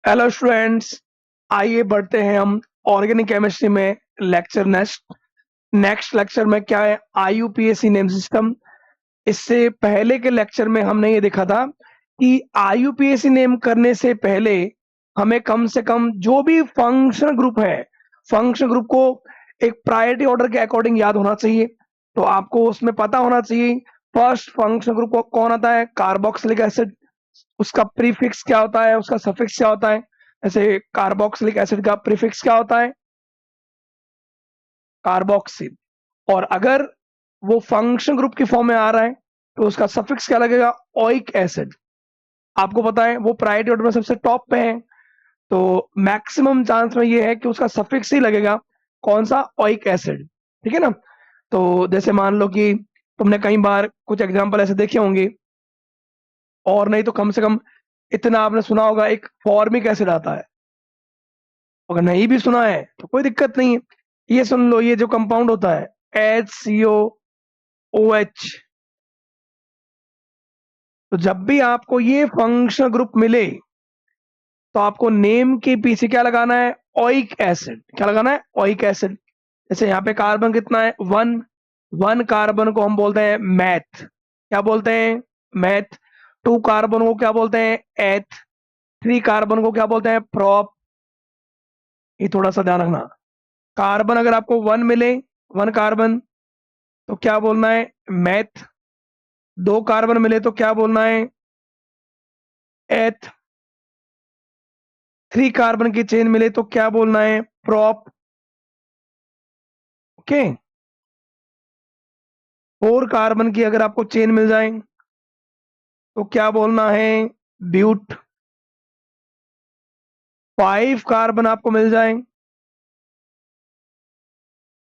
Hello students. आइए बढ़ते हैं हम ऑर्गेनिक केमिस्ट्री में लेक्चर नेक्स्ट लेक्चर में क्या है, आईयूपीएसी नेम सिस्टम। इससे पहले के लेक्चर में हमने ये देखा था कि आईयूपीएसी नेम करने से पहले हमें कम से कम जो भी फंक्शन ग्रुप है, फंक्शन ग्रुप को एक प्रायोरिटी ऑर्डर के अकॉर्डिंग याद होना चाहिए। तो आपको उसमें पता होना चाहिए फर्स्ट फंक्शन ग्रुप को कौन आता है, कार्बोक्सिलिक एसिड। उसका प्रीफिक्स क्या होता है, उसका सफिक्स क्या होता है। जैसे कार्बोक्सिलिक एसिड का प्रीफिक्स क्या होता है, कार्बोक्सिल। और अगर वो फंक्शन ग्रुप की फॉर्म में आ रहा है तो उसका सफिक्स क्या लगेगा, ओइक एसिड। आपको पता है वो प्रायोरिटी ऑर्डर में सबसे टॉप पे है, तो मैक्सिमम चांस में ये है कि उसका सफिक्स ही लगेगा, कौन सा, ओइक एसिड। ठीक है ना। तो जैसे मान लो कि तुमने कई बार कुछ एग्जांपल ऐसे देखे होंगे, और नहीं तो कम से कम इतना आपने सुना होगा, एक फॉर्मिक एसिड आता है। अगर नहीं भी सुना है तो कोई दिक्कत नहीं है, ये सुन लो, ये जो कंपाउंड होता है HCOOH। तो जब भी आपको ये फंक्शनल ग्रुप मिले तो आपको नेम के पीछे क्या लगाना है, ओइक एसिड। क्या लगाना है, ओइक एसिड। जैसे यहाँ पे कार्बन कितना है, वन। वन कार्बन को हम बोलते हैं मैथ। क्या बोलते हैं, मैथ। टू कार्बन को क्या बोलते हैं, एथ। थ्री कार्बन को क्या बोलते हैं, प्रोप। ये थोड़ा सा ध्यान रखना। कार्बन अगर आपको वन मिले, वन कार्बन, तो क्या बोलना है, मैथ। दो कार्बन मिले तो क्या बोलना है, एथ। थ्री कार्बन की चेन मिले तो क्या बोलना है, प्रोप। ओके। फोर कार्बन की अगर आपको चेन मिल जाए तो क्या बोलना है, ब्यूट। फाइव कार्बन आपको मिल जाए,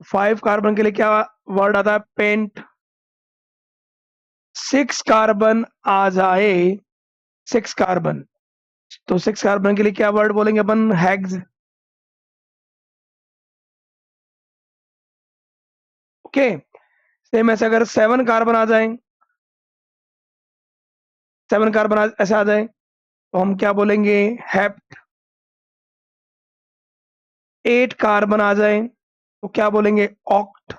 फाइव कार्बन के लिए क्या वर्ड आता है, पेंट। सिक्स कार्बन आ जाए, सिक्स कार्बन, तो सिक्स कार्बन के लिए क्या वर्ड बोलेंगे अपन, हेक्स। ओके। सेम ऐसे अगर सेवन कार्बन आ जाए, सेवन कार्बन ऐसे आ जाए तो हम क्या बोलेंगे, हेप्ट। एट कार्बन आ जाए तो क्या बोलेंगे, ऑक्ट।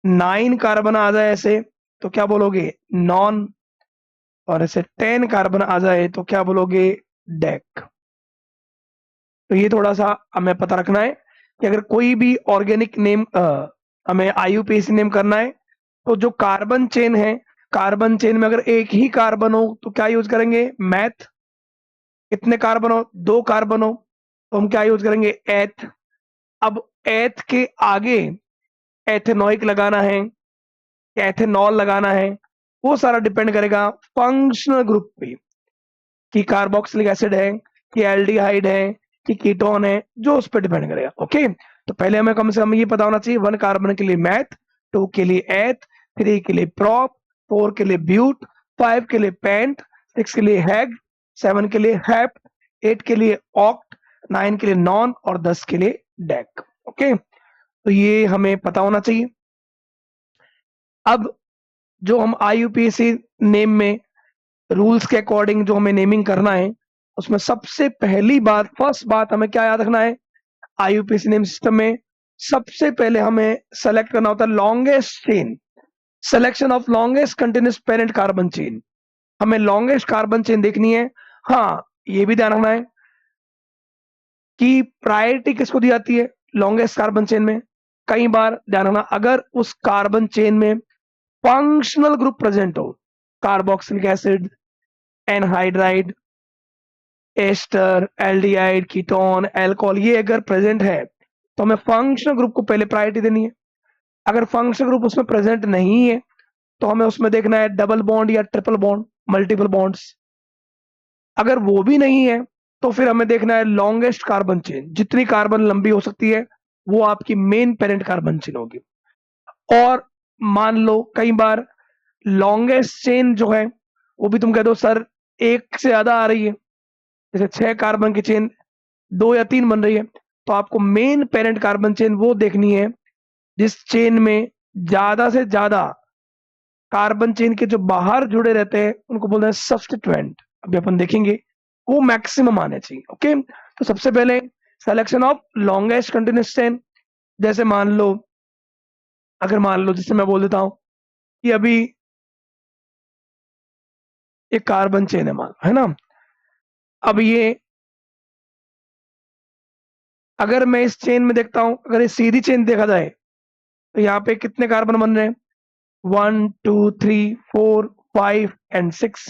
नाइन कार्बन आ जाए ऐसे तो क्या बोलोगे, नॉन। और ऐसे टेन कार्बन आ जाए तो क्या बोलोगे, डेक। तो ये थोड़ा सा हमें पता रखना है कि अगर कोई भी ऑर्गेनिक नेम हमें आईयूपीएसी नेम करना है तो जो कार्बन चेन है, कार्बन चेन में अगर एक ही कार्बन हो तो क्या यूज करेंगे, मैथ। कितने कार्बन हो, दो कार्बन हो तो हम क्या यूज करेंगे, एथ। अब एथ के आगे एथेनोइक लगाना है, एथेनॉल लगाना है, वो सारा डिपेंड करेगा फंक्शनल ग्रुप पे, कि कार्बोक्सिलिक एसिड है, कि एल्डिहाइड है, कि कीटोन है, जो उस पर डिपेंड करेगा। ओके। तो पहले हमें कम से कम ये पता होना चाहिए, वन कार्बन के लिए मैथ, टू के लिए एथ, थ्री के लिए प्रोप, फोर के लिए ब्यूट, फाइव के लिए पेंट, सिक्स के लिए हैग, सेवन के लिए हैप्ट, एट के लिए ऑक्ट, नाइन के लिए नॉन, और 10 के लिए डेक। ओके। तो ये हमें पता होना चाहिए। अब जो हम आईयूपीएसी नेम में रूल्स के अकॉर्डिंग जो हमें नेमिंग करना है, उसमें सबसे पहली बात, फर्स्ट बात हमें क्या याद रखना है, आईयूपीएसी नेम सिस्टम में सबसे पहले हमें सेलेक्ट करना होता है longest chain. Selection of longest continuous parent carbon chain. हमें लॉन्गेस्ट कार्बन चेन देखनी है। हाँ, ये भी ध्यान रखना है कि प्रायोरिटी किसको दी जाती है लॉन्गेस्ट कार्बन चेन में। कई बार ध्यान रखना, अगर उस कार्बन चेन में फंक्शनल ग्रुप प्रेजेंट हो, carboxylic acid, anhydride, ester, aldehyde, ketone, alcohol, ये अगर प्रेजेंट है तो हमें फंक्शनल ग्रुप को पहले प्रायोरिटी देनी है। अगर फंक्शनल ग्रुप उसमें प्रेजेंट नहीं है तो हमें उसमें देखना है डबल बॉन्ड या ट्रिपल बॉन्ड, मल्टीपल बॉन्ड्स। अगर वो भी नहीं है तो फिर हमें देखना है लॉन्गेस्ट कार्बन चेन, जितनी कार्बन लंबी हो सकती है वो आपकी मेन पेरेंट कार्बन चेन होगी। और मान लो कई बार लॉन्गेस्ट चेन जो है वो भी तुम कह दो सर एक से ज्यादा आ रही है, जैसे 6 कार्बन की चेन दो या तीन बन रही है, तो आपको मेन पेरेंट कार्बन चेन वो देखनी है जिस चेन में ज्यादा से ज्यादा कार्बन चेन के जो बाहर जुड़े रहते हैं उनको बोलते हैं सब्स्टिट्यूएंट। अभी अपन देखेंगे वो मैक्सिमम आने चाहिए। ओके, तो सबसे पहले selection of longest continuous chain. जैसे मान लो, अगर मान लो जिससे मैं बोल देता हूं कि अभी एक कार्बन चेन है, मान है ना। अब ये, अगर मैं इस चेन में देखता हूं, अगर ये सीधी चेन देखा जाए तो यहाँ पे कितने कार्बन बन रहे हैं? 1 2 3 4 5 एंड 6।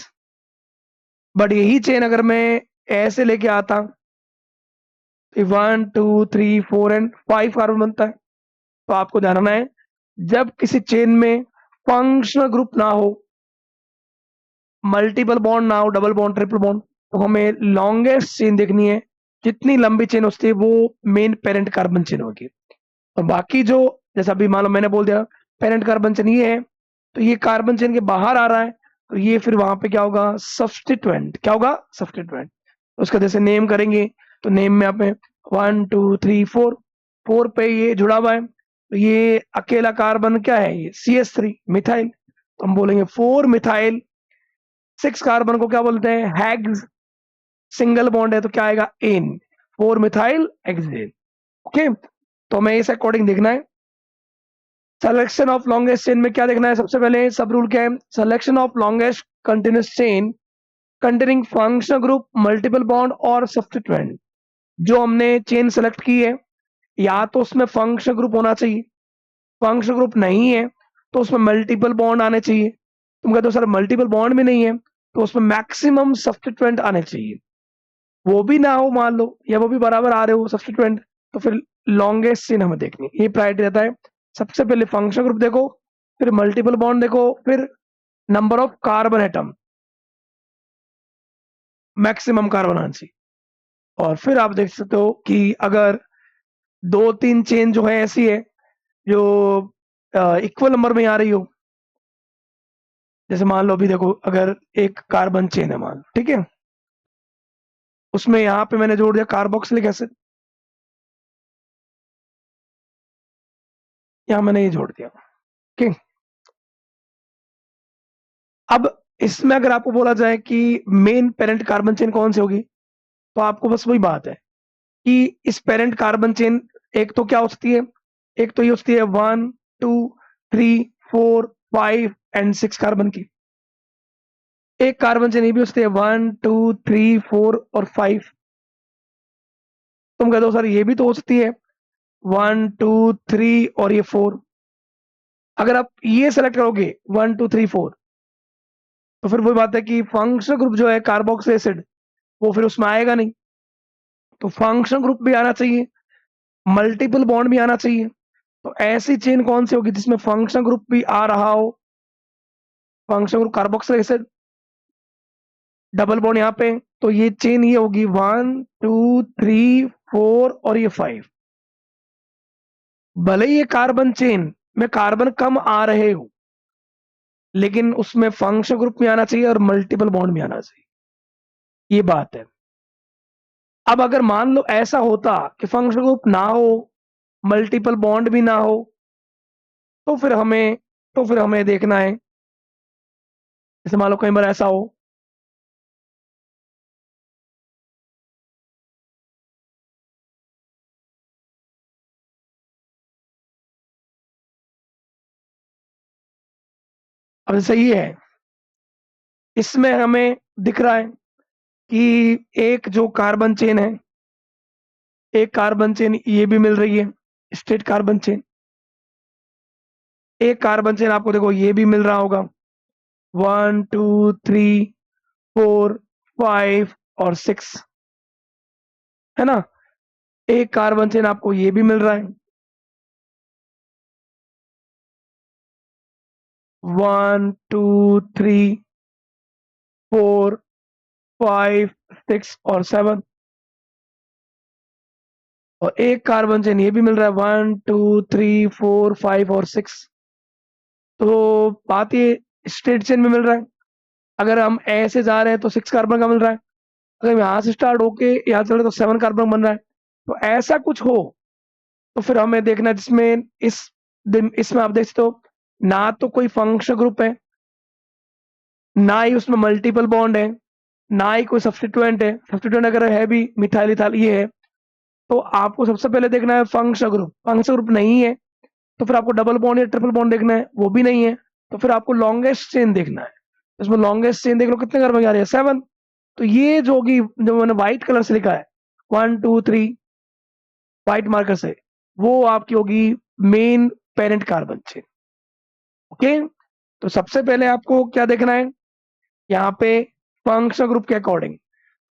बट यही चेन अगर मैं ऐसे लेके आता, 1 2 3 4 एंड 5 कार्बन बनता है। तो आपको जानना है, जब किसी चेन में फंक्शनल ग्रुप ना हो, मल्टीपल बॉन्ड ना हो, डबल बॉन्ड, ट्रिपल बॉन्ड, तो हमें लॉन्गेस्ट चेन देखनी है। जितनी लंबी चेन होती है वो मेन पेरेंट कार्बन चेन होगी। और बाकी जो, जैसा अभी मान लो मैंने बोल दिया पेरेंट कार्बन चेन ये है, तो ये कार्बन चेन के बाहर आ रहा है, तो ये फिर वहां पे क्या होगा? सब्स्टिट्यूएंट। क्या होगा? सब्स्टिट्यूएंट। उसका जैसे नेम करेंगे, तो नेम में आप 1 2 3 4, 4 पे ये जुड़ा हुआ है, तो ये अकेला कार्बन क्या है? ये CH3 मिथाइल। तो हम बोलेंगे 4 मिथाइल। 6 कार्बन को क्या बोलते हैं? हैग्स। सिंगल बॉन्ड है तो क्या आएगा? एन। 4 methyl hexane. ओके, तो हमें इस अकॉर्डिंग देखना है। सिलेक्शन ऑफ लॉन्गेस्ट चेन में क्या देखना है? सबसे पहले सब रूल क्या है? Selection of longest continuous chain containing functional group, multiple bond और सब्स्टिट्यूएंट। जो हमने चेन सेलेक्ट की है, या तो उसमें फंक्शनल ग्रुप होना चाहिए, फंक्शनल ग्रुप नहीं है तो उसमें मल्टीपल बॉन्ड आने चाहिए। तुम कहते हो सर मल्टीपल बॉन्ड भी नहीं है, तो उसमें मैक्सिमम सब्स्टिट्यूएंट आने चाहिए। वो भी ना हो मान लो, या वो भी बराबर आ रहे हो सब्स्टिट्यूएंट, तो फिर लॉन्गेस्ट चेन हमें देखनी है। ये प्रायोरिटी रहता है। सबसे पहले फंक्शनल ग्रुप देखो, फिर मल्टीपल बॉन्ड देखो, फिर number of carbon atom, maximum carbon आना चाहिए। और फिर आप देख सकते हो कि अगर 2 3 चेन जो है ऐसी है जो इक्वल नंबर में आ रही हो, जैसे मान लो अभी देखो, अगर एक कार्बन चेन है मान, ठीक है, उसमें यहाँ पे मैंने जोड़ दिया कार्बोक्सिलिक एसिड, यहाँ मैंने ये जोड़ दिया। ठीक, अब इसमें अगर आपको बोला जाए कि मेन पेरेंट कार्बन चेन कौन सी होगी, तो आपको बस वही बात है कि इस पेरेंट कार्बन चेन एक तो क्या हो सकती है? एक तो ये होती है 1 2 3 4 5 एंड 6 कार्बन की। एक कार्बन चेन ये भी होती है 1 2 3 4 और 5। तुम कहते हो सर ये भी तो हो सकती है 1 2 3 और ये 4। अगर आप ये सेलेक्ट करोगे 1 2 3 4, तो फिर वही बात है कि फंक्शनल ग्रुप जो है कार्बोक्सिलिक एसिड, वो फिर उसमें आएगा नहीं। तो फंक्शनल ग्रुप भी आना चाहिए, मल्टीपल बॉन्ड भी आना चाहिए। तो ऐसी चेन कौन सी होगी जिसमें फंक्शनल ग्रुप भी आ रहा हो? Functional group carboxylic acid, double bond यहाँ पे, तो ये चेन ये होगी 1 2 3 4 और ये 5। भले ही ये कार्बन चेन में कार्बन कम आ रहे हो, लेकिन उसमें फंक्शनल ग्रुप भी आना चाहिए और मल्टीपल बॉन्ड भी आना चाहिए। ये बात है। अब अगर मान लो ऐसा होता कि फंक्शनल ग्रुप ना हो, मल्टीपल बॉन्ड भी ना हो, तो फिर हमें देखना है। जैसे मान लो कई बार ऐसा हो, अब सही है, इसमें हमें दिख रहा है कि एक जो कार्बन चेन है, एक कार्बन चेन ये भी मिल रही है, स्ट्रेट कार्बन चेन। एक कार्बन चेन आपको देखो ये भी मिल रहा होगा, 1 2 3 4 5 और 6, है ना। एक कार्बन चेन आपको ये भी मिल रहा है, 1 2 3 4 5 6 और 7। और एक कार्बन चेन ये भी मिल रहा है 1 2 3 4 5 और 6। तो बात ये स्ट्रेट चेन में मिल रहा है। अगर हम ऐसे जा रहे हैं तो 6 कार्बन का मिल रहा है, अगर यहाँ से स्टार्ट होके यहाँ चले तो 7 कार्बन बन रहा है। तो ऐसा कुछ हो तो फिर हमें देखना है जिसमें इसमें आप देख सकते हो ना तो कोई फंक्शनल ग्रुप है, ना ही उसमें मल्टीपल बॉन्ड है, ना ही कोई सब्स्टिट्यूएंट है, सब्स्टिट्यूएंट अगर है भी मिथाइल इथाइल ये है, तो आपको सबसे पहले देखना है फंक्शनल ग्रुप, फंक्शनल ग्रुप नहीं है तो फिर आपको डबल बॉन्ड या ट्रिपल बॉन्ड देखना है, वो भी नहीं है तो फिर आपको लॉन्गेस्ट चेन देखना है। इसमें लॉन्गेस्ट चेन देख लो कितने कार्बन आ रही है, 7। तो ये जो होगी, जो मैंने व्हाइट कलर से लिखा है 1 2 3 व्हाइट मार्कर से, वो आपकी होगी main parent carbon chain. Okay, तो सबसे पहले आपको क्या देखना है यहाँ पे, फंक्शनल ग्रुप के अकॉर्डिंग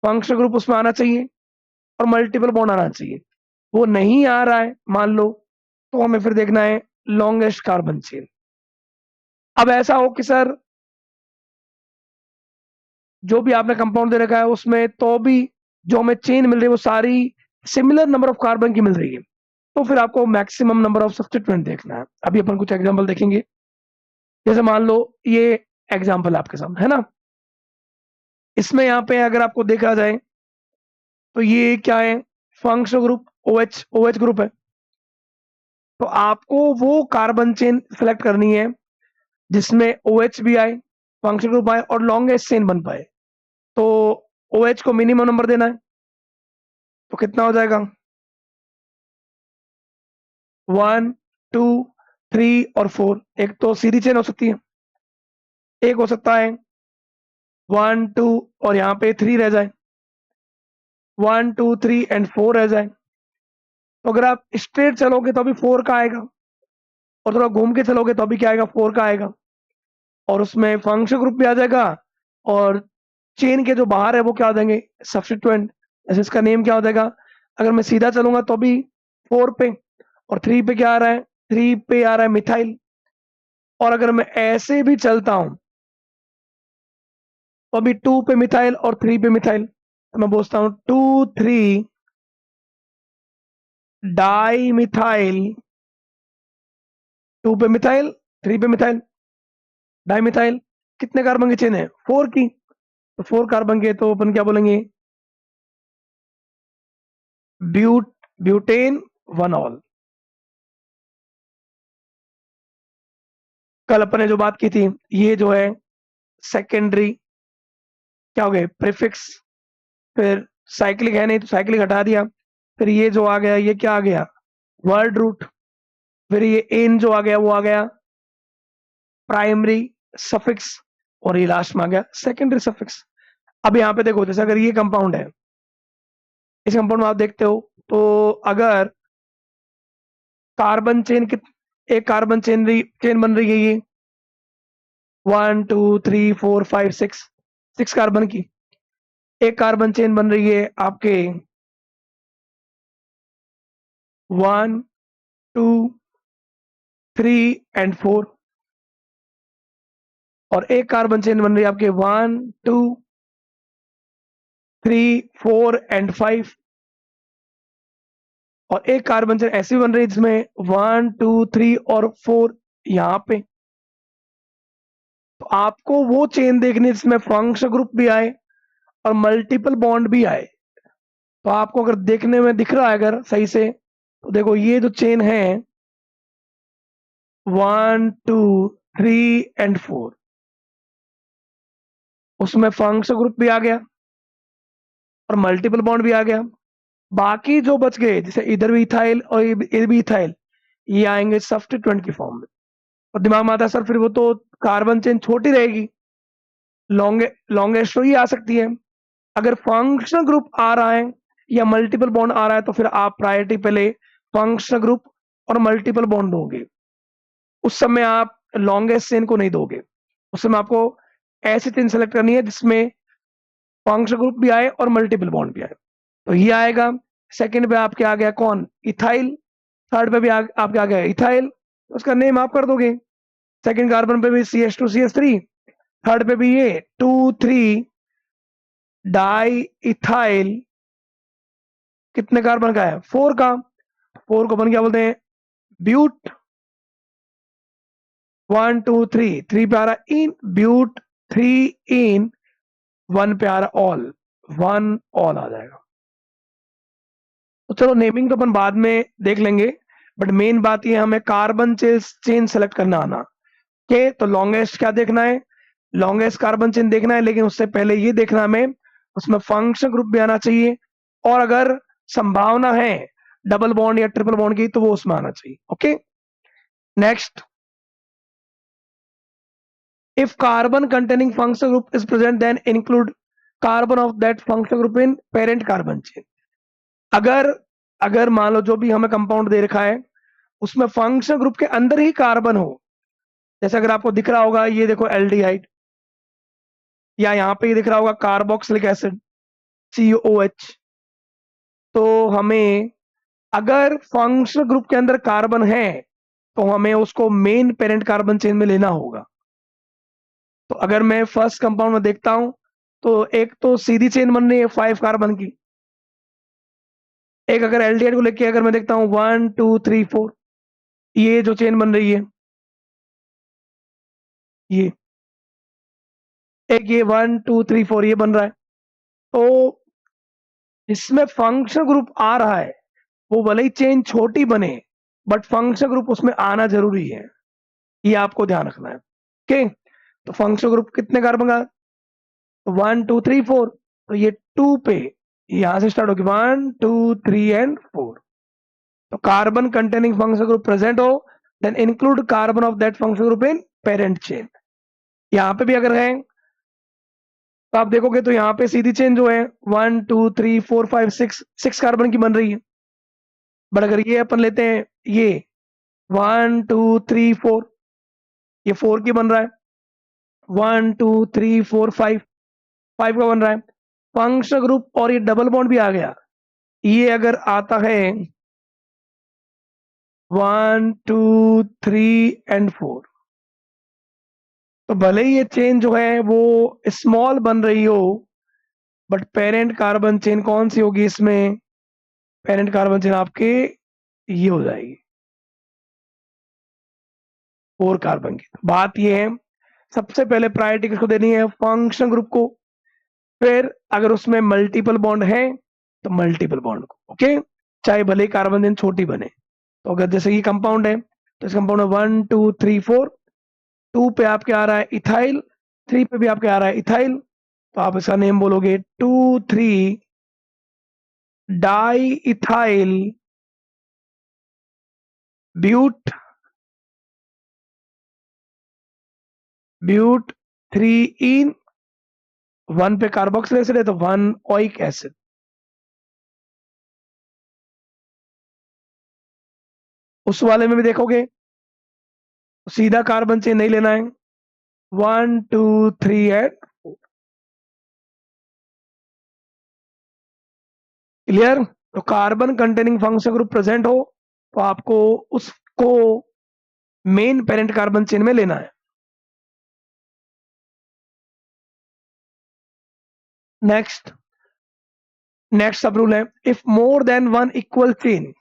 फंक्शनल ग्रुप उसमें आना चाहिए और मल्टीपल बॉन्ड आना चाहिए। वो नहीं आ रहा है मान लो, तो हमें फिर देखना है लॉन्गेस्ट कार्बन चेन। अब ऐसा हो कि सर जो भी आपने कंपाउंड दे रखा है उसमें तो भी जो हमें चेन मिल रही है वो सारी सिमिलर नंबर ऑफ कार्बन की मिल रही है, तो फिर आपको मैक्सिमम नंबर ऑफ सब्स्टिट्यूएंट देखना है। अभी अपन कुछ एग्जांपल देखेंगे, जैसे मान लो ये एग्जांपल आपके सामने है ना, इसमें यहाँ पे अगर आपको देखा जाए तो ये क्या है, फंक्शनल ग्रुप OH ग्रुप है। तो आपको वो कार्बन चेन सेलेक्ट करनी है जिसमें OH भी आए, फंक्शनल ग्रुप आए और लॉन्गेस्ट चेन बन पाए। तो OH को मिनिमम नंबर देना है, तो कितना हो जाएगा 1 2 3 और 4। एक तो सीरीज चेन हो सकती है, एक हो सकता है 1 2 और यहाँ पे 3 रह जाए, 1 2 3 एंड 4 रह जाए। तो अगर आप स्ट्रेट चलोगे तो भी 4 का आएगा, और थोड़ा घूम के चलोगे तो भी क्या आएगा 4 का आएगा, और उसमें फंक्शनल ग्रुप भी आ जाएगा और चेन के जो बाहर है वो क्या हो जाएंगे सब्स्टिट्यूएंट। जैसे इसका नेम क्या हो जाएगा, अगर मैं सीधा चलूंगा तो भी 4 पे, और 3 पे क्या आ रहा है, 3 पे आ रहा है मिथाइल। और अगर मैं ऐसे भी चलता हूं तो अभी 2 पे मिथाइल और 3 पे मिथाइल, तो मैं बोलता हूं 2 3 डाई मिथाइल, 2 पे मिथाइल 3 पे मिथाइल डाई मिथाइल। कितने कार्बन की चेन है 4 की, तो 4 कार्बन के तो अपन क्या बोलेंगे ब्यूटेन 1 ऑल। कल अपन ने जो बात की थी, ये जो है सेकेंडरी क्या हो गए प्रीफिक्स, फिर साइक्लिक है नहीं तो साइक्लिक हटा दिया, फिर ये जो आ गया ये क्या आ गया वर्ड रूट, फिर ये एन जो आ गया वो आ गया प्राइमरी सफिक्स, और ये लास्ट में आ गया सेकेंडरी सफिक्स। अब यहाँ पे देखो, जैसे अगर ये कंपाउंड है, इस कंपाउंड में आप देखते हो तो अगर कार्बन चेन कित एक कार्बन चेन बन रही है ये 1 2 3 4 5 6 कार्बन की, एक कार्बन चेन बन रही है आपके 1 2 3 एंड 4, और एक कार्बन चेन बन रही है आपके 1 2 3 4 एंड 5, और एक कार्बन चेन ऐसी बन रही है जिसमें 1 2 3 और 4 यहाँ पे। तो आपको वो चेन देखनी है जिसमें फंक्शनल ग्रुप भी आए और मल्टीपल बॉन्ड भी आए। तो आपको अगर देखने में दिख रहा है अगर सही से, तो देखो ये जो चेन है 1 2 3 एंड 4, उसमें फंक्शनल ग्रुप भी आ गया और मल्टीपल बॉन्ड भी आ गया। बाकी जो बच गए, जैसे इधर भी इथाइल और इधर भी इथाइल, ये आएंगे सब्स्टिट्यूएंट की फॉर्म में। और दिमाग में आता है सर फिर वो तो कार्बन चेन छोटी रहेगी, लॉन्गेस्ट तो ही आ सकती है। अगर फंक्शनल ग्रुप आ रहा है या मल्टीपल बॉन्ड आ रहा है तो फिर आप प्रायोरिटी पहले फंक्शनल ग्रुप और मल्टीपल बॉन्ड दोगे, उस समय आप लॉन्गेस्ट चेन को नहीं दोगे। उस समय आपको ऐसी चेन सेलेक्ट करनी है जिसमें फंक्शनल ग्रुप भी आए और मल्टीपल बॉन्ड भी आए। तो ये आएगा। सेकंड पे आपके आ गया कौन इथाइल, थर्ड पे भी आपके आ गया इथाइल, उसका नेम आप कर दोगे। सेकंड कार्बन पे भी CH2CH3, थर्ड पे भी ये 2 3 डाई इथाइल, कितने कार्बन का है 4 का, 4 को अपन क्या बोलते हैं ब्यूट 1 2 3, 3 पे आ रहा इन ब्यूट 3 इन, 1 पे आ रहा ऑल, 1 ऑल आ जाएगा। तो चलो नेमिंग तो अपन बाद में देख लेंगे, बट मेन बात ये हमें कार्बन चेन सेलेक्ट करना आना। के तो लॉन्गेस्ट क्या देखना है, लॉन्गेस्ट कार्बन चेन देखना है, लेकिन उससे पहले ये देखना हमें उसमें फंक्शनल ग्रुप भी आना चाहिए, और अगर संभावना है डबल बॉन्ड या ट्रिपल बॉन्ड की तो वो उसमें आना चाहिए। Okay, next, if carbon containing functional group is present then include carbon of that functional group in parent carbon chain। अगर अगर मान लो जो भी हमें कंपाउंड दे रखा है उसमें फंक्शनल ग्रुप के अंदर ही कार्बन हो, जैसे अगर आपको दिख रहा होगा ये देखो एल्डिहाइड, या यहाँ पे ये दिख रहा होगा कार्बोक्सिलिक एसिड COOH, तो हमें अगर फंक्शनल ग्रुप के अंदर कार्बन है तो हमें उसको मेन पेरेंट कार्बन चेन में लेना होगा। तो अगर मैं फर्स्ट कंपाउंड में देखता हूं तो एक तो सीधी चेन बन रही है 5 कार्बन की, एक अगर एल्डिहाइड को लेके अगर मैं देखता हूं 1 2 3 4, ये जो चेन बन रही है ये, एक ये 1 2 3 4 ये बन रहा है, तो इसमें फंक्शनल ग्रुप आ रहा है, वो भले ही चेन छोटी बने बट फंक्शनल ग्रुप उसमें आना जरूरी है, ये आपको ध्यान रखना है। ओके, तो फंक्शनल ग्रुप कितने कार्बन का, 1 2 3 4, तो ये 2 पे यहां से स्टार्ट होगी 1 2 3 एंड 4, तो carbon containing functional group present हो then include carbon of that functional group in parent chain. यहाँ पे भी अगर है तो आप देखोगे तो यहाँ पे सीधी चेन जो है 1 2 3 4 5 6 कार्बन की बन रही है, बट अगर ये अपन लेते हैं ये 1 2 3 4, ये 4 की बन रहा है, 1 2 3 4 5 5 का बन रहा है फंक्शनल ग्रुप, और ये डबल बॉन्ड भी आ गया, ये अगर आता है 1 2 3 एंड 4, तो भले ही ये चेन जो है वो स्मॉल बन रही हो बट पेरेंट कार्बन चेन कौन सी होगी इसमें, पेरेंट कार्बन चेन आपके ये हो जाएगी 4 कार्बन की। तो बात ये है सबसे पहले प्रायोरिटी किसको देनी है, फंक्शनल ग्रुप को, फिर अगर उसमें मल्टीपल बॉन्ड है तो मल्टीपल बॉन्ड को। ओके, चाहे भले ही कार्बन चेन छोटी बने, तो अगर जैसे ये कंपाउंड है तो इस कंपाउंड में 1 2 3 4, 2 पे आपके आ रहा है इथाइल, 3 पे भी आपके आ रहा है इथाइल, तो आप इसका नेम बोलोगे 2 3 डाई इथाइल ब्यूट ब्यूट 3 इन, 1 पे कार्बोक्सिल एसिड है तो 1 ओइक एसिड। उस वाले में भी देखोगे तो सीधा कार्बन चेन नहीं लेना है, 1 2 3 एंड क्लियर। तो carbon containing functional group present हो तो आपको उसको मेन पेरेंट कार्बन चेन में लेना है। नेक्स्ट नेक्स्ट सब रूल है, if more than one equal chain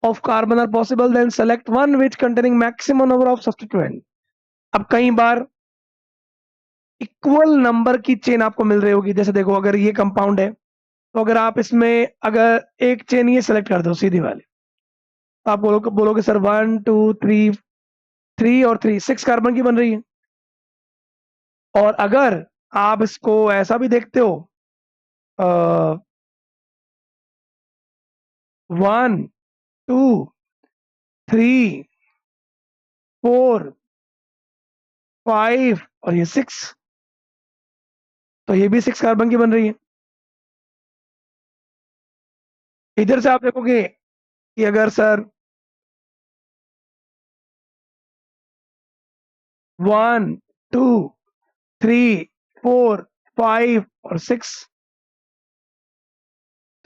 of carbon are possible then select one which containing maximum number of substituent। अब कई बार इक्वल नंबर की चेन आपको मिल रही होगी, जैसे देखो अगर ये कंपाउंड है तो अगर आप इसमें अगर एक चेन ये सेलेक्ट कर दो सीधी वाली, तो आप बोलोगे सर 1 2 3, 3 और 3 6 कार्बन की बन रही है। और अगर आप इसको ऐसा भी देखते हो 1 2 3 4 5 और ये 6, तो ये भी 6 कार्बन की बन रही है। इधर से आप देखोगे कि अगर सर 1 2 3 4 5 और 6,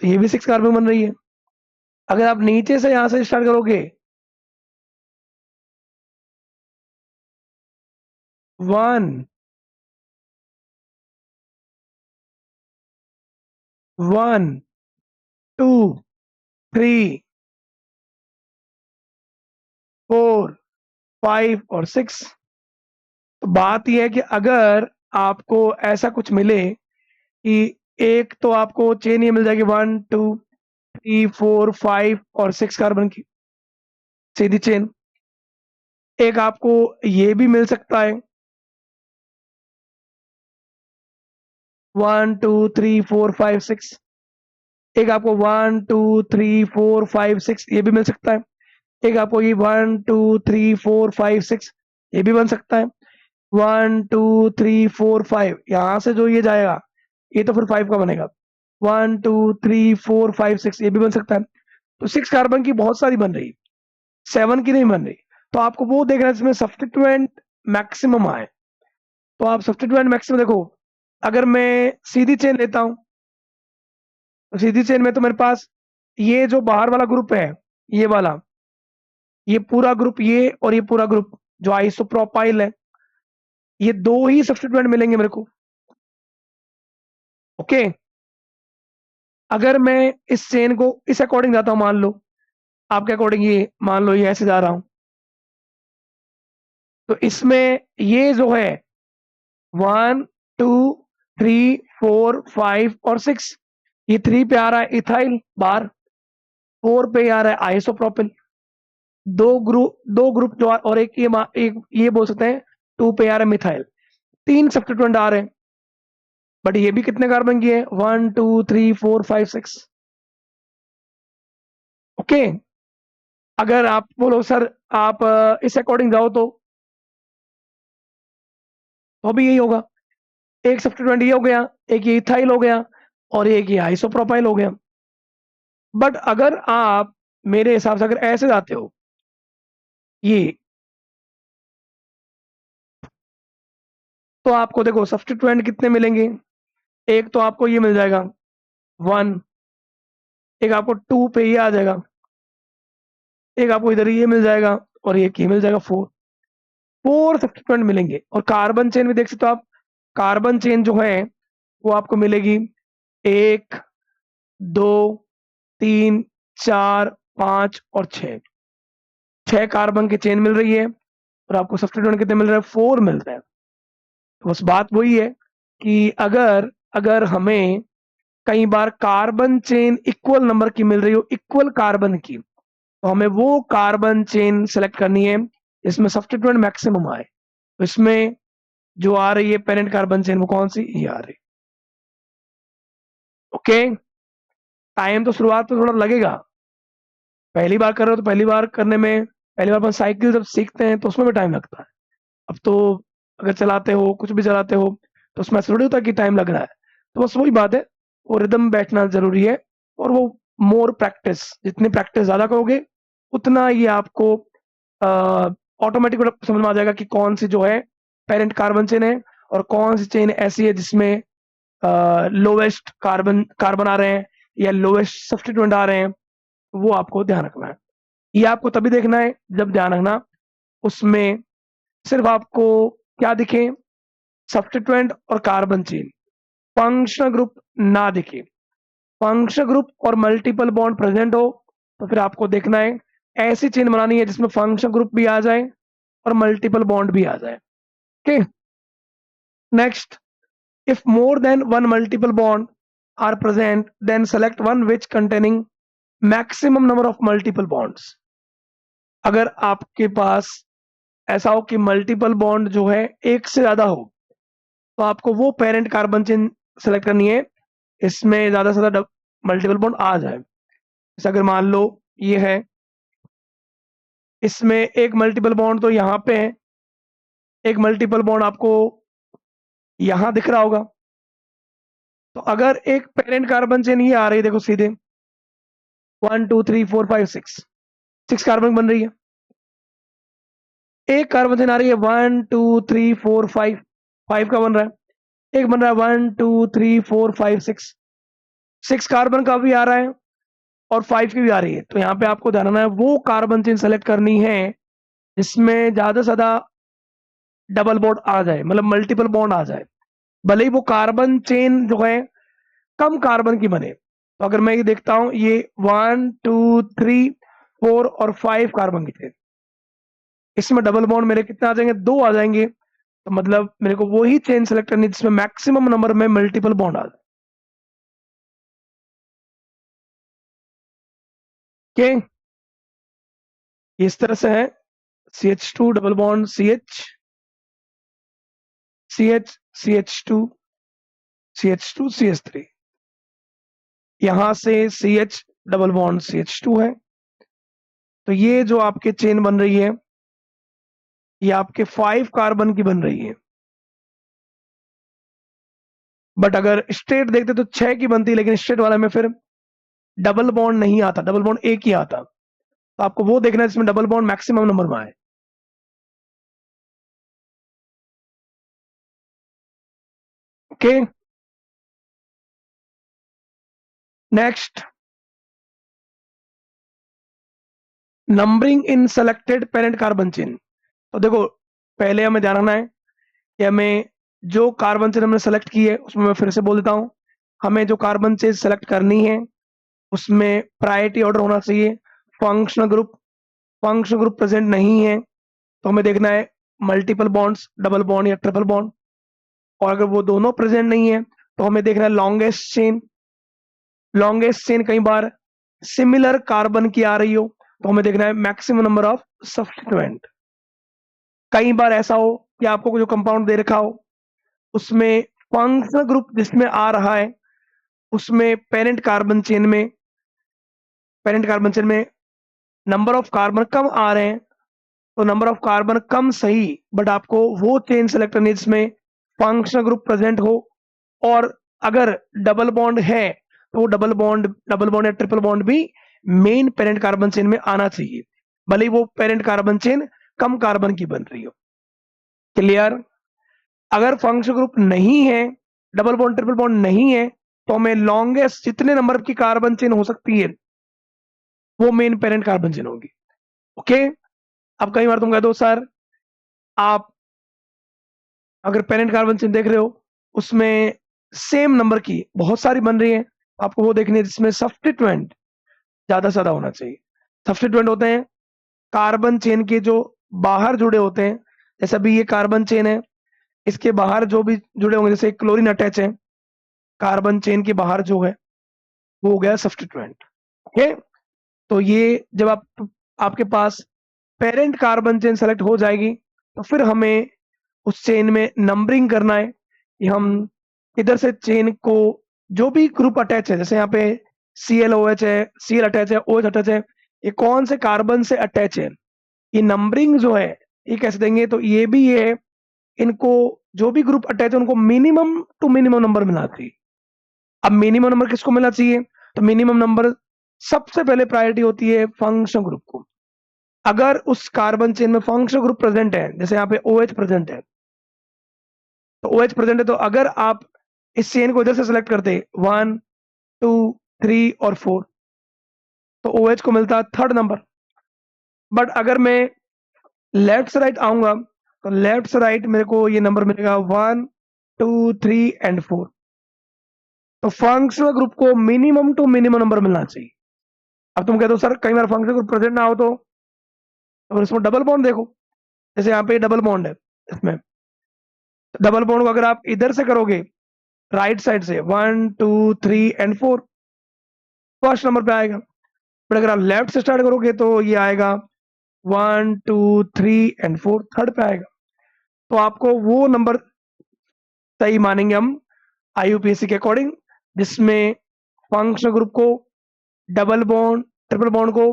तो ये भी 6 कार्बन बन रही है। अगर आप नीचे से यहां से स्टार्ट करोगे 1 1 2 3 4 5 और 6, तो बात यह है कि अगर आपको ऐसा कुछ मिले कि एक तो आपको चेन ये मिल जाएगी 1 2 3 4 5 और 6 कार्बन की सीधी चेन, एक आपको ये भी मिल सकता है 1 2 3 4 5 6, एक आपको 1 2 3 4 5 6 ये भी मिल सकता है, एक आपको ये 1 2 3 4 5 6 ये भी बन सकता है, 1 2 3 4 5 यहाँ से जो ये जाएगा ये तो फिर 5 का बनेगा, 1 2 3 4 5 6 ये भी बन सकता है। तो 6 कार्बन की बहुत सारी बन रही, 7 की नहीं बन रही। तो आपको वो देखना है जिसमें सब्स्टिट्यूएंट मैक्सिमम आए। तो आप सब्स्टिट्यूएंट मैक्सिमम देखो, अगर मैं सीधी चेन लेता हूं तो सीधी चेन में तो मेरे पास ये जो बाहर वाला ग्रुप है, ये वाला, ये पूरा ग्रुप, ये और ये पूरा ग्रुप जो आइसोप्रोपाइल है, ये दो ही सब्स्टिट्यूएंट मिलेंगे मेरे को। ओके, अगर मैं इस चेन को इस अकॉर्डिंग जाता हूं, मान लो आपके अकॉर्डिंग, ये मान लो ये ऐसे जा रहा हूं, तो इसमें ये जो है 1 2 3 4 5 और 6, ये 3 पे आ रहा है इथाइल बार, 4 पे आ रहा है आइसोप्रोपिल, दो ग्रुप जो और एक ये बोल सकते हैं 2 पे आ रहा है मिथाइल, तीन सब्स्टिट्यूएंट आ रहे हैं। बट ये भी कितने कार्बन की है, 1 2 3 4 5 6। ओके, अगर आप बोलो सर आप इस अकॉर्डिंग जाओ तो भी यही होगा, एक सब्स्टिट्यूएंट ये हो गया, एक ये इथाइल हो गया और एक ये आइसोप्रोपाइल हो गया। बट अगर आप मेरे हिसाब से अगर ऐसे जाते हो, ये तो आपको देखो सब्स्टिट्यूएंट कितने मिलेंगे, एक तो आपको ये मिल जाएगा 1, एक आपको 2 पे ये आ जाएगा, एक आपको इधर ये मिल जाएगा और एक ये मिल जाएगा 4, 4 सब्स्टिट्यूएंट मिलेंगे। और कार्बन चेन में देख सकते हो आप, कार्बन चेन जो है वो आपको मिलेगी 1 2 3 4 5 और 6, 6 कार्बन की चेन मिल रही है और आपको सब्स्टिट्यूएंट कितने मिल रहे हैं, 4 मिल रहे हैं। तो बस बात वही है कि अगर अगर हमें कई बार कार्बन चेन इक्वल नंबर की मिल रही हो, इक्वल कार्बन की, तो हमें वो कार्बन चेन सेलेक्ट करनी है इसमें सब्स्टिट्यूएंट मैक्सिमम आए। तो इसमें जो आ रही है पेरेंट कार्बन चेन वो कौन सी, ये आ रही। ओके, टाइम तो शुरुआत में थोड़ा लगेगा, पहली बार कर रहे हो तो पहली बार करने में, पहली बार अपन साइकिल जब सीखते हैं तो उसमें भी टाइम लगता है। अब तो अगर चलाते हो, कुछ भी चलाते हो, तो उसमें ऐसा थोड़ी होता कि टाइम लग रहा है। तो बस वही बात है, वो रिदम बैठना जरूरी है। और वो मोर प्रैक्टिस, जितनी प्रैक्टिस ज्यादा करोगे उतना ये आपको ऑटोमेटिक समझ में आ जाएगा कि कौन सी जो है पेरेंट कार्बन चेन है और कौन सी चेन ऐसी है जिसमें लोवेस्ट कार्बन कार्बन आ रहे हैं या लोवेस्ट सब्स्टिट्यूएंट आ रहे हैं। वो आपको ध्यान रखना है। ये आपको तभी देखना है जब ध्यान रखना उसमें सिर्फ आपको क्या दिखे, सब्स्टिट्यूएंट और कार्बन चेन, फंक्शनल ग्रुप ना दिखे। फंक्शनल ग्रुप और मल्टीपल बॉन्ड प्रेजेंट हो तो फिर आपको देखना है ऐसी चेन बनानी है जिसमें फंक्शनल ग्रुप भी आ जाए और मल्टीपल बॉन्ड भी आ जाए। Okay, next, if more than one multiple bond are present then select one which containing maximum number of multiple bonds। अगर आपके पास ऐसा हो कि मल्टीपल बॉन्ड जो है एक से ज्यादा हो तो आपको वो पेरेंट कार्बन चेन सेलेक्ट करनी है इसमें ज्यादा से ज्यादा मल्टीपल बॉन्ड आ जाए। जैसे अगर मान लो ये है, इसमें एक मल्टीपल बॉन्ड तो यहाँ पे है, एक मल्टीपल बॉन्ड आपको यहाँ दिख रहा होगा। तो अगर एक पेरेंट कार्बन चेन ये आ रही है, देखो सीधे 1 2 3 4 5 6, 6 कार्बन बन रही है, एक कार्बन चेन आ रही है 1 2 3 4 5, 5 का बन रहा है, एक बन रहा है 1 2 3 4 5 6, 6 कार्बन का भी आ रहा है और 5 की भी आ रही है। तो यहाँ पे आपको ध्यान रखना है वो कार्बन चेन सेलेक्ट करनी है जिसमें ज्यादा से ज्यादा डबल बॉन्ड आ जाए, मतलब मल्टीपल बॉन्ड आ जाए, भले ही वो कार्बन चेन जो है कम कार्बन की बने। तो अगर मैं ये देखता हूं, ये 1 2 3 4 और 5 कार्बन की थे, इसमें डबल बॉन्ड मेरे कितने आ जाएंगे, 2 आ जाएंगे। तो मतलब मेरे को वही चेन सेलेक्ट करनी है जिसमें मैक्सिमम नंबर में मल्टीपल बॉन्ड आ जाए। ओके, इस तरह से है CH2 double bond CH, CH, CH2, CH2 CH3, यहां से CH डबल बॉन्ड CH2 है। तो ये जो आपके चेन बन रही है ये आपके 5 कार्बन की बन रही है, बट अगर स्ट्रेट देखते तो 6 की बनती, लेकिन स्ट्रेट वाले में फिर डबल बॉन्ड नहीं आता, डबल बॉन्ड एक ही आता। तो आपको वो देखना है जिसमें डबल बॉन्ड मैक्सिमम नंबर में आए। ओके, नेक्स्ट, नंबरिंग इन सेलेक्टेड पेरेंट कार्बन चेन। तो देखो, पहले हमें ध्यान रखना है कि हमें जो कार्बन चेन हमने सेलेक्ट की है उसमें मैं फिर से बोल देता हूं, हमें जो कार्बन चेन सेलेक्ट करनी है उसमें प्रायोरिटी ऑर्डर होना चाहिए। फंक्शनल ग्रुप प्रेजेंट नहीं है तो हमें देखना है मल्टीपल बॉन्ड्स, डबल बॉन्ड या ट्रिपल बॉन्ड। और अगर वो दोनों प्रेजेंट नहीं है तो हमें देखना है लॉन्गेस्ट चेन। लॉन्गेस्ट चेन कई बार सिमिलर कार्बन की आ रही हो तो हमें देखना है मैक्सिमम नंबर ऑफ सब्स्टिट्यूएंट। कई बार ऐसा हो कि आपको जो कंपाउंड दे रखा हो उसमें फंक्शनल ग्रुप जिसमें आ रहा है उसमें पेरेंट कार्बन चेन में नंबर ऑफ कार्बन कम आ रहे हैं, तो नंबर ऑफ कार्बन कम सही, बट आपको वो चेन सेलेक्ट करनी है जिसमें फंक्शनल ग्रुप प्रेजेंट हो। और अगर डबल बॉन्ड है तो वो डबल बॉन्ड या ट्रिपल बॉन्ड भी मेन पेरेंट कार्बन चेन में आना चाहिए, भले ही वो पेरेंट कार्बन चेन कम कार्बन की बन रही हो। क्लियर? अगर फंक्शनल ग्रुप नहीं है, डबल बॉन्ड ट्रिपल बॉन्ड नहीं है, तो हमें लॉन्गेस्ट जितने नंबर की कार्बन चेन हो सकती है वो मेन पेरेंट कार्बन चेन होगी। ओके, अब कई बार तुम कह दो सर आप अगर पेरेंट कार्बन चेन देख रहे हो उसमें सेम नंबर की बहुत सारी बन रही है, आपको वो देखनी है जिसमें सब्स्टिट्यूएंट ज्यादा से ज्यादा होना चाहिए। सब्स्टिट्यूएंट होते हैं कार्बन चेन के जो बाहर जुड़े होते हैं, जैसे अभी ये कार्बन चेन है, इसके बाहर जो भी जुड़े होंगे, जैसे क्लोरीन अटैच है, कार्बन चेन के बाहर जो है वो हो गया सब्स्टिट्यूएंट। ओके, तो ये जब आपके पास पेरेंट कार्बन चेन सेलेक्ट हो जाएगी तो फिर हमें उस चेन में नंबरिंग करना है कि हम इधर से चेन को जो भी ग्रुप अटैच है, जैसे यहाँ पे ClOH है, Cl अटैच है, OH अटैच है, ये कौन से कार्बन से अटैच है, ये नंबरिंग जो है ये कैसे देंगे, तो ये भी ये है, इनको जो भी ग्रुप अटैच है उनको मिनिमम टू मिनिमम नंबर मिलना चाहिए। अब मिनिमम नंबर किसको मिलना चाहिए, तो मिनिमम नंबर सबसे पहले प्रायोरिटी होती है फंक्शनल ग्रुप को। अगर उस कार्बन चेन में फंक्शनल ग्रुप प्रेजेंट है, जैसे यहाँ पे OH प्रेजेंट है, तो OH प्रेजेंट है, तो अगर आप इस चेन को इधर से सिलेक्ट करते 1 2 3 और 4 तो OH को मिलता है थर्ड नंबर। बट अगर मैं लेफ्ट से राइट आऊंगा तो लेफ्ट से राइट मेरे को ये नंबर मिलेगा 1 2 3 एंड 4। तो फंक्शनल ग्रुप को मिनिमम टू मिनिमम नंबर मिलना चाहिए। अब तुम कहते हो सर कई बार फंक्शनल ग्रुप प्रेजेंट ना हो तो इसमें डबल बॉन्ड देखो, जैसे यहाँ पे डबल बॉन्ड है, इसमें डबल बॉन्ड को अगर आप इधर से करोगे राइट साइड से 1 2 3 एंड 4 फर्स्ट नंबर पे आएगा, बट अगर आप लेफ्ट से स्टार्ट करोगे तो ये आएगा 1 2 3 एंड 4 थर्ड पे आएगा। तो आपको वो नंबर सही मानेंगे हम IUPAC के अकॉर्डिंग जिसमें फंक्शनल ग्रुप को, डबल बॉन्ड ट्रिपल बॉन्ड को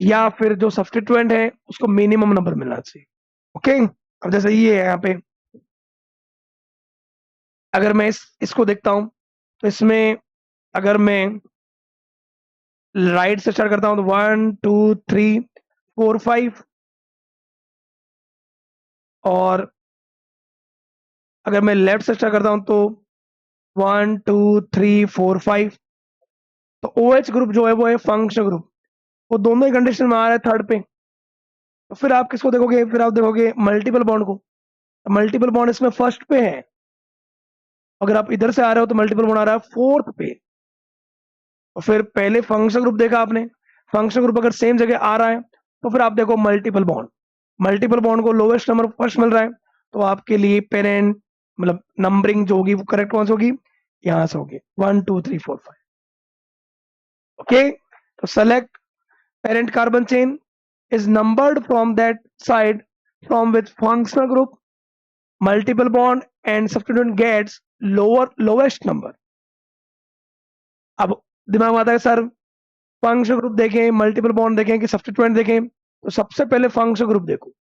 या फिर जो सब्स्टिट्यूएंट है उसको मिनिमम नंबर मिलना चाहिए। ओके, अब जैसे ये है यहाँ पे, अगर मैं इसको देखता हूं तो इसमें अगर मैं राइट से स्टार्ट करता हूं तो 1 2 3 4 5, और अगर मैं लेफ्ट से स्टार्ट करता हूं तो 1 2 3 4 5। तो OH ग्रुप जो है वो है फंक्शनल ग्रुप, वो दोनों ही कंडीशन में आ रहा है थर्ड पे। तो फिर आप किसको देखोगे, फिर आप देखोगे मल्टीपल बॉन्ड को। तो मल्टीपल बॉन्ड इसमें फर्स्ट पे है, अगर आप इधर से आ रहे हो तो मल्टीपल बॉन्ड आ रहा है फोर्थ पे। तो फिर पहले फंक्शनल ग्रुप देखा आपने, फंक्शनल ग्रुप अगर सेम जगह आ रहा है तो फिर आप देखो मल्टीपल बॉन्ड को लोवेस्ट नंबर फर्स्ट मिल रहा है, तो आपके लिए पेरेंट मतलब नंबरिंग जो होगी वो करेक्ट कौन सी होगी, यहां से होगी 1 2 3 4 5। ओके, तो select parent carbon chain is numbered from that side from which functional group, multiple bond and substituent gets lowest number. अब दिमाग में आता है सर फंक्शनल ग्रुप देखें, मल्टीपल बॉन्ड देखें कि सब्स्टिट्यूएंट देखें, तो सबसे पहले फंक्शनल ग्रुप देखो।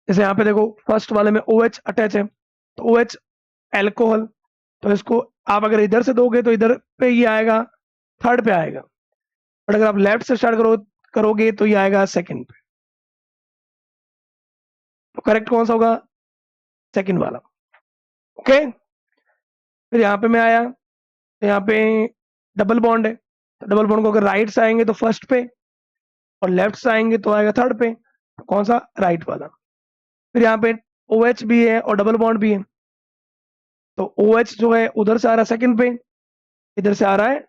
जैसे यहाँ पे देखो फर्स्ट वाले में OH अटैच है, तो OH एल्कोहल, तो इसको आप अगर इधर से दोगे तो इधर पे ये आएगा, थर्ड पे आएगा, बट अगर आप लेफ्ट से स्टार्ट करोगे तो ये आएगा सेकंड पे। तो करेक्ट कौन सा होगा? सेकंड वाला। ओके, फिर यहाँ पे मैं आया, तो यहाँ पे डबल बॉन्ड है, तो डबल बॉन्ड को अगर राइट से आएंगे तो फर्स्ट पे, और लेफ्ट से आएंगे तो आएगा थर्ड पे। तो कौन सा? राइट वाला। फिर यहाँ पे OH भी है और डबल बॉन्ड भी है, तो OH जो है उधर से आ रहा है सेकंड पे, इधर से आ रहा है,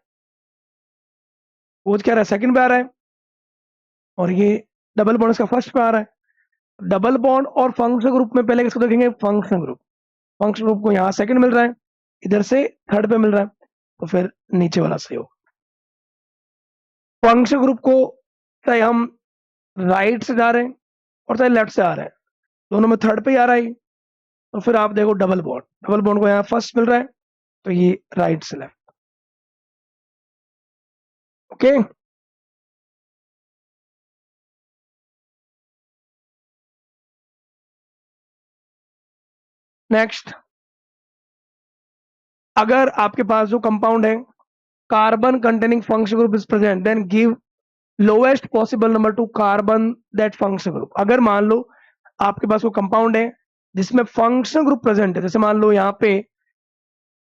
OH क्या आ रहा है? सेकंड पे आ रहा है, और ये डबल बॉन्ड इसका फर्स्ट पे आ रहा है। डबल बॉन्ड और फंक्शनल ग्रुप में पहले किसको देखेंगे? Functional group. फंक्शनल ग्रुप को यहाँ सेकंड मिल रहा है, इधर से थर्ड पे मिल रहा है, तो फिर नीचे वाला सही हो। फंक्शनल ग्रुप को चाहे हम राइट से जा रहे हैं और चाहे लेफ्ट से आ रहे हैं, दोनों में थर्ड पे ही आ रहा है, तो फिर आप देखो डबल बॉन्ड, डबल बॉन्ड को यहाँ फर्स्ट मिल रहा है, तो ये राइट से लेफ्ट। ओके, नेक्स्ट, अगर आपके पास जो कंपाउंड है carbon containing functional group is present, then give lowest possible number to carbon that functional group. अगर मान लो आपके पास वो कंपाउंड है जिसमें फंक्शनल ग्रुप प्रेजेंट है, जैसे मान लो यहाँ पे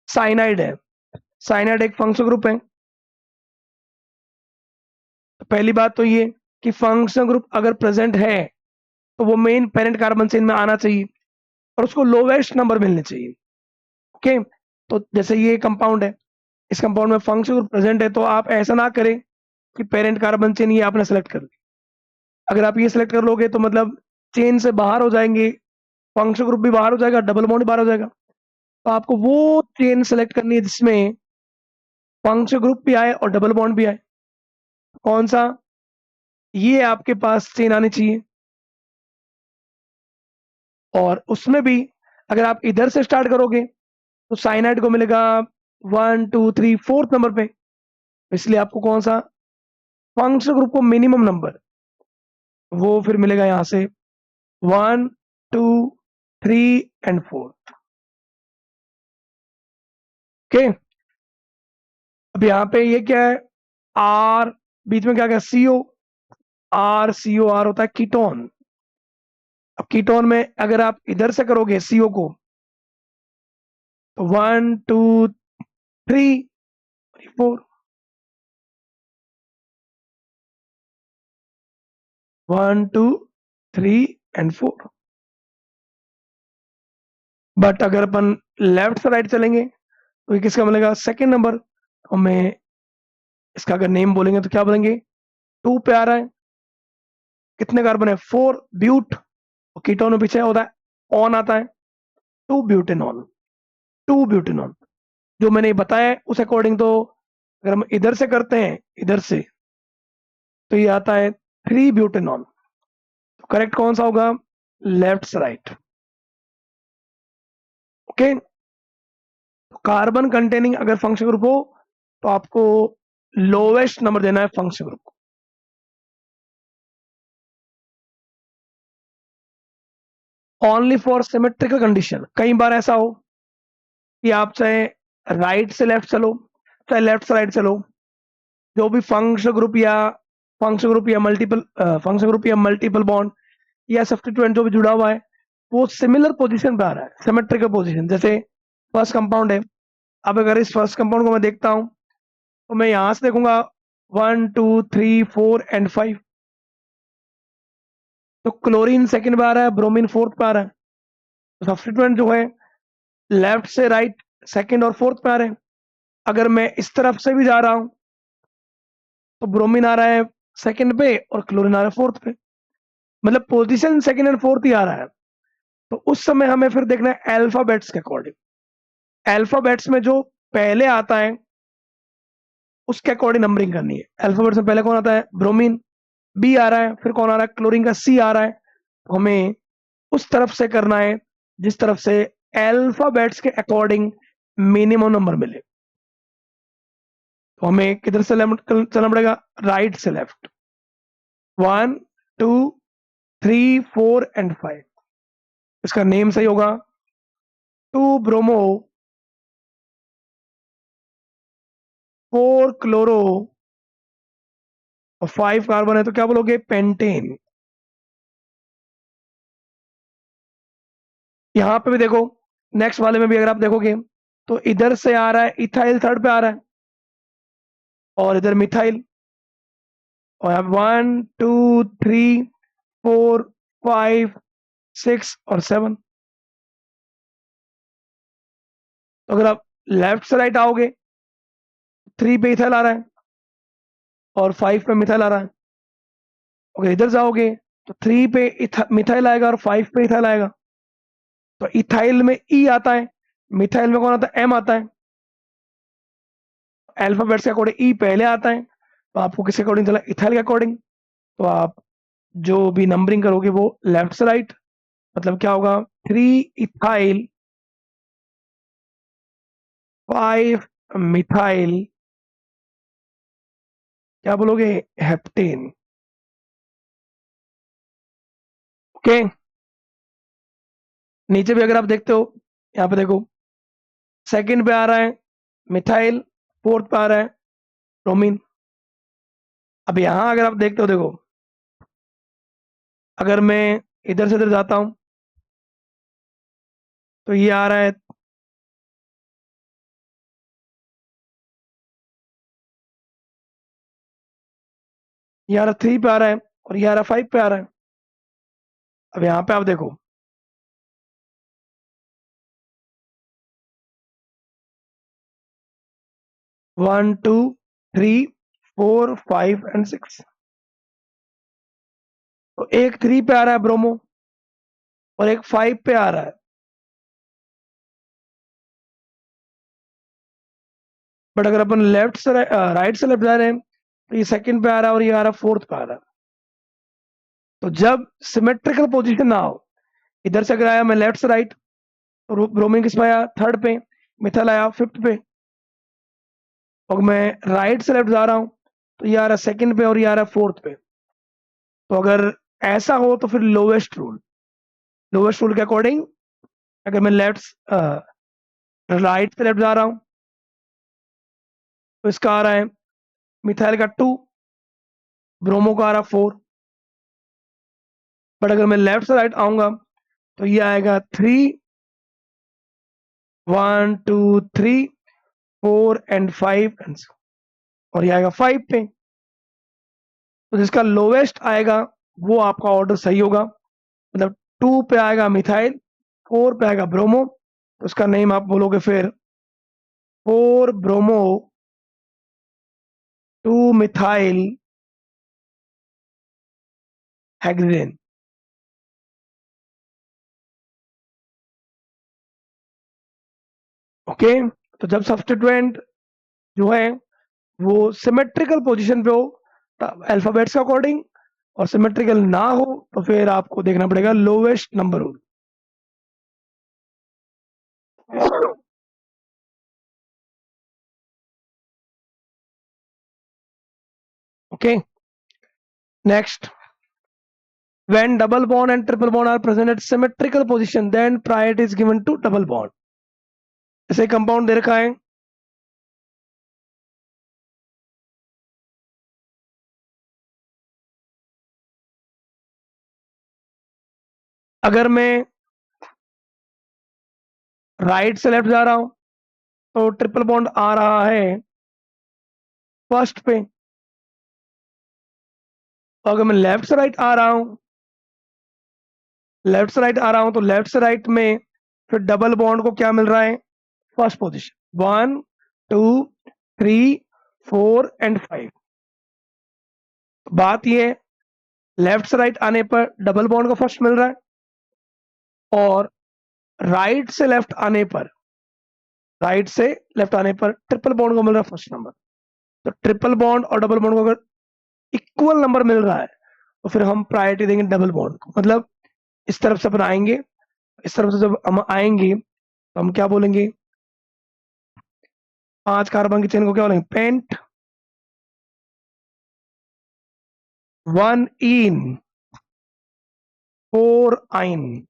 साइनाइड है, साइनाइड एक फंक्शनल ग्रुप है, तो पहली बात तो ये कि फंक्शनल ग्रुप अगर प्रेजेंट है तो वो मेन पेरेंट कार्बन चेन में आना चाहिए और उसको लोवेस्ट नंबर मिलने चाहिए। ओके, तो जैसे ये कंपाउंड है, इस कंपाउंड में फंक्शनल ग्रुप प्रेजेंट है, तो आप ऐसा ना करें कि पेरेंट कार्बन चेन ये आपने सेलेक्ट कर ली। अगर आप ये सेलेक्ट कर लोगे तो मतलब चेन से बाहर हो जाएंगे, फंक्शनल ग्रुप भी बाहर हो जाएगा, डबल बॉन्ड भी बाहर हो जाएगा। तो आपको वो चेन सेलेक्ट करनी है जिसमें फंक्शनल ग्रुप भी आए और डबल बॉन्ड भी आए। कौन सा? ये आपके पास चेन आनी चाहिए, और उसमें भी अगर आप इधर से स्टार्ट करोगे तो साइनाइड को मिलेगा 1 2 3 4th नंबर पे, इसलिए आपको कौन सा फंक्शनल ग्रुप को मिनिमम नंबर वो फिर मिलेगा यहां से 1 2 3 एंड 4। ओके, अब यहाँ पे ये क्या है? आर, बीच में क्या क्या? CO, RCOR होता है कीटोन। अब कीटोन में अगर आप इधर से करोगे CO को तो 1 2 3 4, 1 2 3 एंड 4। बट अगर अपन लेफ्ट से राइट चलेंगे तो ये किसका मिलेगा? Second number. हमें इसका अगर नेम बोलेंगे तो क्या बोलेंगे? 2 पे आ रहा है, कितने कार्बन है? 4 ब्यूट, और कीटोन में पीछे होता है ऑन आता है, 2 ब्यूटेनॉल, 2 ब्यूटेनॉल। जो मैंने बताया उस अकॉर्डिंग तो अगर हम इधर से करते हैं, इधर से, तो ये आता है 3 ब्यूटेनॉल। तो करेक्ट कौन सा होगा? लेफ्ट से राइट। ओके, कार्बन कंटेनिंग अगर फंक्शन ग्रुप हो तो आपको लोवेस्ट नंबर देना है फंक्शन ग्रुप को। Only for symmetrical condition. कई बार ऐसा हो कि आप चाहे राइट से लेफ्ट चलो, चाहे लेफ्ट से राइट चलो, जो भी फंक्शन ग्रुप या मल्टीपल बॉन्ड या सब्स्टिट्यूएंट जो भी जुड़ा हुआ है वो सिमिलर पोजीशन पे आ रहा है, सिमेट्रिकल पोजीशन। जैसे फर्स्ट कंपाउंड है, अब अगर इस फर्स्ट कंपाउंड को मैं देखता हूं तो मैं यहां से देखूंगा 1 2 3 4 एंड 5, तो क्लोरीन सेकंड पे आ रहा है, ब्रोमीन फोर्थ पे आ रहा है, तो सब्स्टिट्यूएंट जो है लेफ्ट से राइट सेकंड और फोर्थ पे आ रहे हैं। अगर मैं इस तरफ से भी जा रहा हूं तो ब्रोमीन आ रहा है सेकंड पे और क्लोरीन आ रहा है फोर्थ पे, मतलब पोजीशन सेकंड एंड फोर्थ ही आ रहा है। तो उस समय हमें फिर देखना है अल्फाबेट्स के अकॉर्डिंग। अल्फाबेट्स में जो पहले आता है उसके अकॉर्डिंग नंबरिंग करनी है। अल्फाबेट्स में पहले कौन आता है? ब्रोमीन, बी आ रहा है, फिर कौन आ रहा है? क्लोरीन का C आ रहा है, हमें उस तरफ से करना है जिस तरफ से अल्फाबेट्स के अकॉर्डिंग मिनिमम नंबर मिले। तो हमें किधर से चलना पड़ेगा, राइट से लेफ्ट। 1 2 3 4 एंड 5। इसका नेम सही होगा 2 ब्रोमो 4 क्लोरो और 5 कार्बन है, तो क्या बोलोगे, पेंटेन। यहां पे भी देखो, नेक्स्ट वाले में भी अगर आप देखोगे तो इधर से आ रहा है इथाइल, थर्ड पे आ रहा है, और इधर मिथाइल, और यहाँ 1 2 3 4 5 6 और 7। तो अगर आप लेफ्ट से राइट आओगे 3 पे इथाइल आ रहा है और 5 पे मिथाइल आ रहा है। अगर इधर जाओगे तो 3 पे मिथाइल आएगा और 5 पे इथाइल आएगा। तो इथाइल में ई आता है, मिथाइल में कौन आता है, एम आता है। अल्फाबेट्स के अकॉर्डिंग ई पहले आता है, तो आपको किसके अकॉर्डिंग चला, इथाइल के अकॉर्डिंग। तो आप जो भी नंबरिंग करोगे वो लेफ्ट से राइट, मतलब क्या होगा, 3 इथाइल 5 मिथाइल, क्या बोलोगे, हेप्टेन। ओके, नीचे भी अगर आप देखते हो, यहाँ पे देखो, सेकंड पे आ रहा है मिथाइल, फोर्थ पे आ रहा है ब्रोमीन। अब यहां अगर आप देखते हो, देखो, अगर मैं इधर से इधर जाता हूं तो ये आ रहा है, ये आ रहा 3 पे आ रहा है और ये आ रहा 5 पे आ रहा है। अब यहाँ पे आप देखो, 1 2 3 4 5 एंड 6। तो एक 3 पे आ रहा है ब्रोमो और एक 5 पे आ रहा है। बट अगर अपन लेफ्ट से राइट से लेफ्ट जा रहे हैं तो ये सेकंड पे आ रहा है और ये आ रहा है फोर्थ पे आ रहा है। तो जब सिमेट्रिकल पोजीशन ना हो, इधर से अगर आया मैं लेफ्ट से राइट, तो ब्रोमीन किस पे आया, थर्ड पे, मिथाइल आया फिफ्थ पे। और मैं राइट से लेफ्ट जा रहा हूं तो ये आ रहा है सेकंड पे और ये आ रहा है फोर्थ पे। तो अगर ऐसा हो तो फिर लोवेस्ट रूल के अकॉर्डिंग, अगर मैं राइट से लेफ्ट जा रहा हूं तो इसका आ रहा है मिथाइल का 2, ब्रोमो का आ रहा 4। बट अगर मैं लेफ्ट से राइट आऊंगा तो ये आएगा 3, 1 2 3 4 एंड 5 एंड, और ये आएगा 5 पे। तो जिसका लोवेस्ट आएगा वो आपका ऑर्डर सही होगा। मतलब 2 पे आएगा मिथाइल, 4 पे आएगा ब्रोमो, तो उसका नेम आप बोलोगे फिर 4 ब्रोमो 2 मिथाइल हेक्सेन। ओके, तो जब सब्स्टिट्यूएंट जो है वो सिमेट्रिकल पोजीशन पे हो अल्फाबेट्स के अकॉर्डिंग, और सिमेट्रिकल ना हो तो फिर आपको देखना पड़ेगा lowest number rule. Okay, next, when double bond and triple bond are present at symmetrical position then priority is given to double bond। ऐसे कंपाउंड दे रखा है, अगर मैं राइट से लेफ्ट जा रहा हूं तो ट्रिपल बॉन्ड आ रहा है फर्स्ट पे, और अगर मैं लेफ्ट से राइट आ रहा हूं, तो लेफ्ट से राइट में फिर डबल बॉन्ड को क्या मिल रहा है, फर्स्ट पोजीशन, 1 2 3 4 एंड 5। बात यह है, लेफ्ट से राइट आने पर डबल बॉन्ड को फर्स्ट मिल रहा है, और राइट से लेफ्ट आने पर ट्रिपल बॉन्ड को मिल रहा है फर्स्ट नंबर। तो ट्रिपल बॉन्ड और डबल बॉन्ड को अगर इक्वल नंबर मिल रहा है तो फिर हम प्रायोरिटी देंगे डबल बॉन्ड को। मतलब इस तरफ से अपन आएंगे, इस तरफ से जब हम आएंगे तो हम क्या बोलेंगे, 5 कार्बन की चेन को क्या बोलेंगे, पेंट, 1 इन, 4 आइन।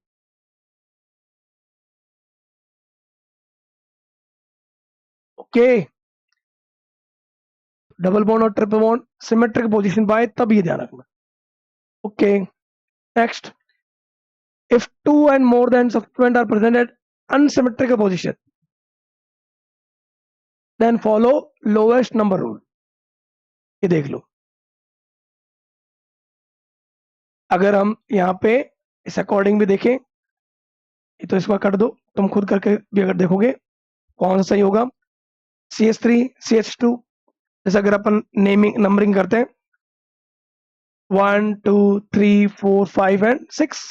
ओके, डबल बॉन्ड और ट्रिपल बॉन्ड सिमेट्रिक पोजीशन पाए तब ये ध्यान रखना। Okay, next, if two and more than subsequent are present at unsymmetrical position, then follow lowest number rule। ये देख लो, अगर हम यहाँ पे इस अकॉर्डिंग भी देखें, ये तो इसको कर दो, तुम खुद करके भी अगर देखोगे कौन सा सही होगा, CH3 CH2, जैसे अगर अपन नेमिंग नंबरिंग करते हैं 1 2 3 4 5 एंड 6,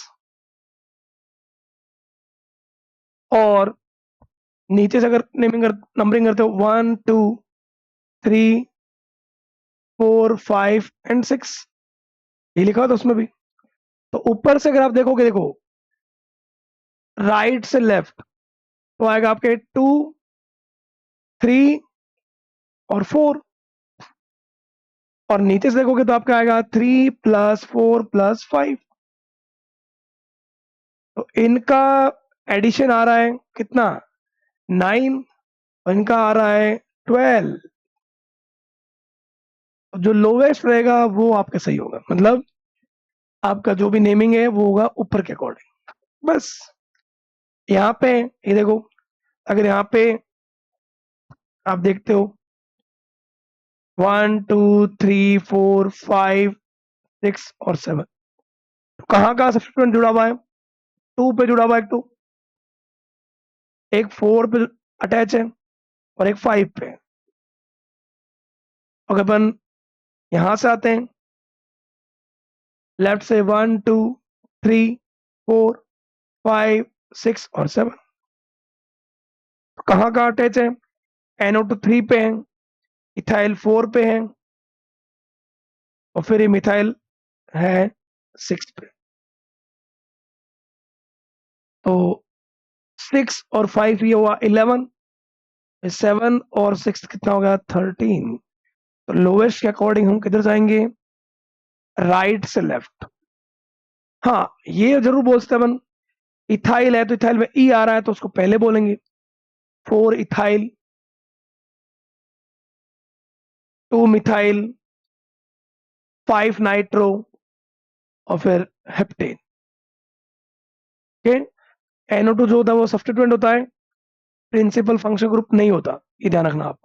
और नीचे से अगर नंबरिंग करते हो 1 2 3 4 5 एंड 6, ये लिखा हुआ था उसमें भी। तो ऊपर से अगर आप देखोगे, देखो राइट से लेफ्ट तो आएगा आपके 2 3 और 4, और नीचे से देखोगे तो आपका आएगा 3 + 4 + 5। तो इनका एडिशन आ रहा है कितना, 9, और इनका आ रहा है 12। जो लोवेस्ट रहेगा वो आपका सही होगा, मतलब आपका जो भी नेमिंग है वो होगा ऊपर के अकॉर्डिंग। बस यहाँ पे ये देखो, अगर यहाँ पे आप देखते हो 1 2 3 4 5 6 और 7, तो कहाँ कहाँ सब्स्टिट्यूएंट जुड़ा हुआ है, 2 पे जुड़ा हुआ है, एक 4 पे अटैच है और एक 5 पे। और अपन यहां से आते हैं लेफ्ट से 1 2 3 4 5 6 और 7, तो कहाँ कहाँ अटैच है, NO2 3 पे है, इथाइल 4 पे है, और फिर ये मिथाइल है 6 पे। तो 6 और 5 ये हुआ 11, 7 और 6 कितना हो गया 13। तो लोवेस्ट के अकॉर्डिंग हम किधर जाएंगे, राइट से लेफ्ट। हाँ, ये जरूर बोल सकते अपन, इथाइल है तो इथाइल में ई आ रहा है तो उसको पहले बोलेंगे, 4 इथाइल, 2 मिथाइल, 5 नाइट्रो, और फिर हेप्टेन। ओके, NO2 जो होता है वो सब्स्टिट्यूएंट होता है, प्रिंसिपल फंक्शन ग्रुप नहीं होता, ये ध्यान रखना। आप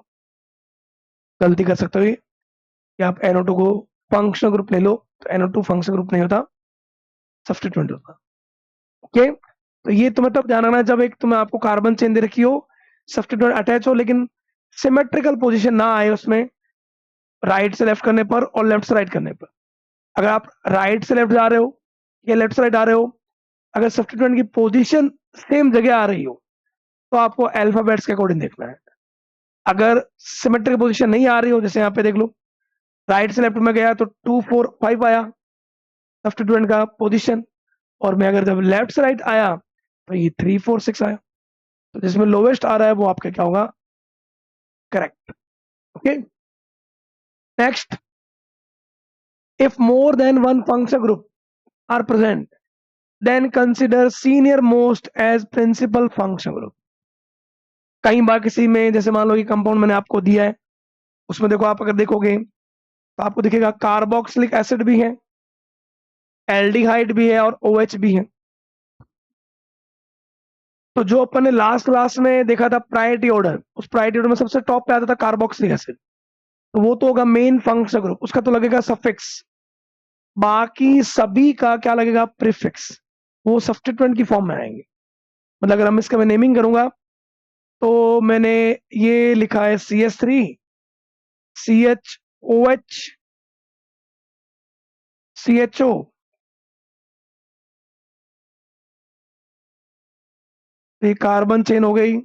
गलती कर सकते हो ये कि आप NO2 को फंक्शनल ग्रुप ले लो, तो NO2 फंक्शनल ग्रुप नहीं होता, सब्स्टिट्यूएंट होता। ओके, तो ये तुम्हें तब ध्यान रखना है जब एक तुम्हें आपको कार्बन चेन दे रखी हो, सब्स्टिट्यूएंट अटैच हो, लेकिन सिमेट्रिकल पोजीशन ना आए उसमें, राइट से लेफ्ट करने पर और लेफ्ट से राइट करने पर। अगर आप राइट से लेफ्ट जा रहे हो या लेफ्ट से राइट आ रहे हो, अगर सब्स्टिट्यूएंट की पोजीशन सेम जगह आ रही हो तो आपको अल्फाबेट्स के अकॉर्डिंग देखना है। अगर सिमेट्रिक पोजीशन नहीं आ रही हो, जैसे यहाँ पे देख लो राइट से लेफ्ट में गया तो 2 4 5 आया सब्स्टिट्यूएंट का पोजीशन, और मैं अगर जब लेफ्ट से राइट आया तो ये 3 4 6 आया। तो जिसमें लोवेस्ट आ रहा है वो आपका क्या होगा, correct. Okay, next, if more than one function group are present, then consider senior most as principal function group। कई बार किसी में, जैसे मान लो ये कंपाउंड मैंने आपको दिया है, उसमें देखो आप अगर देखोगे तो आपको दिखेगा कार्बोक्सिलिक एसिड भी है, एल्डिहाइड भी है और OH भी है। तो जो अपन ने लास्ट क्लास में देखा था प्रायोरिटी ऑर्डर, उस प्रायोरिटी ऑर्डर में सबसे टॉप पे आता था कार्बोक्सिलिक एसिड, तो वो तो होगा मेन फंक्शन ग्रुप, उसका तो लगेगा सफिक्स। बाकी सभी का क्या लगेगा, प्रीफिक्स, वो सब्स्टिट्यूएंट की फॉर्म में आएंगे। मतलब अगर हम इसका मैं नेमिंग करूंगा तो मैंने ये लिखा है CH3 CHOH CHO, तो ये कार्बन चेन हो गई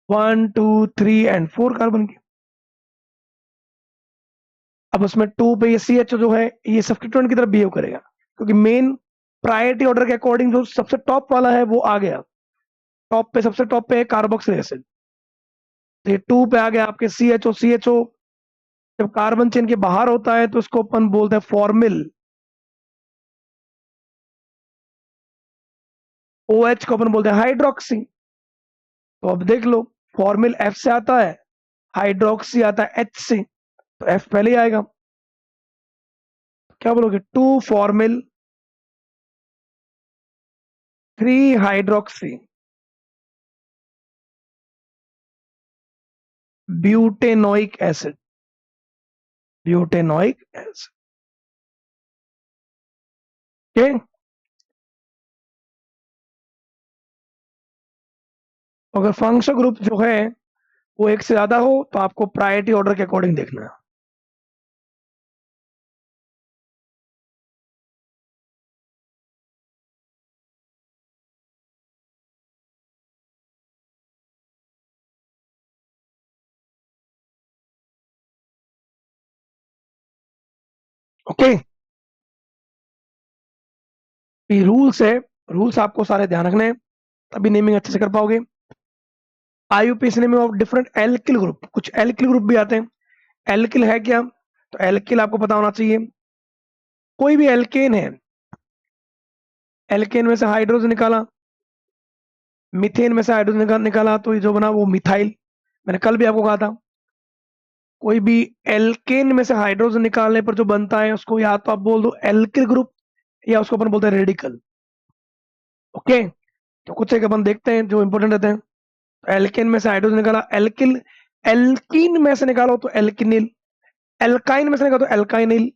1 2 3 एंड 4 कार्बन की। अब उसमें 2 पे ये CHO जो है ये सब्स्टिट्यूएंट की तरफ बिहेव करेगा, क्योंकि मेन प्रायोरिटी ऑर्डर के अकॉर्डिंग जो सबसे टॉप वाला है वो आ गया, टॉप पे सबसे टॉप पे है कार्बोक्सिलिक एसिड, तो ये 2 पे आ गया आपके CHO। CHO जब कार्बन चेन के बाहर होता है तो उसको अपन बोलते हैं फॉर्मिल। OH को अपन बोलते हैं हाइड्रोक्सी। तो अब देख लो, फॉर्मिल F से आता है, हाइड्रोक्सी आता है H से, तो F पहले ही आएगा। क्या बोलोगे? 2 formal 3 hydroxy butanoic acid, butanoic acid. ठीक, अगर फंक्शनल ग्रुप जो है वो एक से ज्यादा हो तो आपको प्रायोरिटी ऑर्डर के अकॉर्डिंग देखना है। ओके, ये रूल्स है, रूल्स आपको सारे ध्यान रखने हैं, तभी नेमिंग अच्छे से कर पाओगे। IUPAC naming of different alkyl group, कुछ एल्किल ग्रुप भी आते हैं। एल्किल है क्या? तो एल्किल आपको पता होना चाहिए, कोई भी एल्केन है, एल्केन में से हाइड्रोजन निकाला, मीथेन में से हाइड्रोजन निकाला, तो ये जो बना वो मिथाइल। मैंने कल भी आपको कहा था, कोई भी एल्केन में से हाइड्रोजन निकालने पर जो बनता है उसको या तो आप बोल दो एल्किल ग्रुप, या उसको अपन बोलते हैं रेडिकल। ओके, तो कुछ एक अपन देखते हैं जो इंपॉर्टेंट रहते हैं। एल्केन में से हाइड्रोजन निकाला, एल्किल, एल्कीन में से निकालो तो एल्किनिल, एल्काइन में से निकालो तो एल्काइनिल,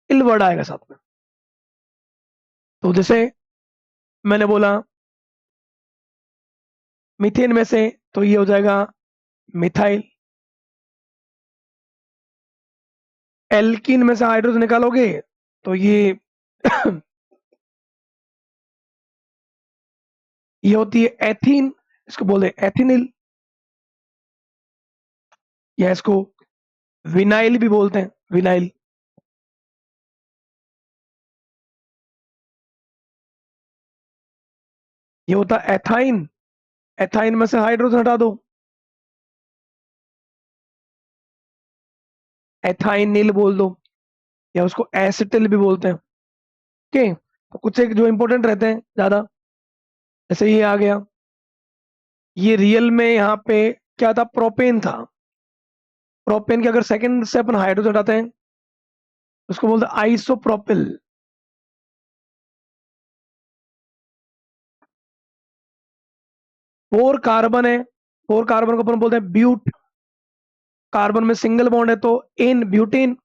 इल वर्ड आएगा साथ में। तो जैसे मैंने बोला मीथेन में से, तो ये हो जाएगा मिथाइल। एल्कीन में से हाइड्रोजन निकालोगे तो ये ये होती है एथीन, इसको बोलते हैं एथिनिल, या इसको विनाइल भी बोलते हैं, विनाइल। ये होता है एथाइन, एथाइन में से हाइड्रोजन हटा दो, एथाइनिल बोल दो, या उसको एसिटिल भी बोलते हैं। ओके, तो कुछ एक जो इंपॉर्टेंट रहते हैं ज्यादा, जैसे ये आ गया, ये रियल में यहाँ पे क्या था? प्रोपेन था। प्रोपेन के अगर सेकंड से अपन हाइड्रोजन हटाते हैं उसको बोलते हैं आइसोप्रोपिल। 4 कार्बन है, 4 कार्बन को अपन बोलते हैं ब्यूट, कार्बन में सिंगल बॉन्ड है तो इन ब्यूटेन।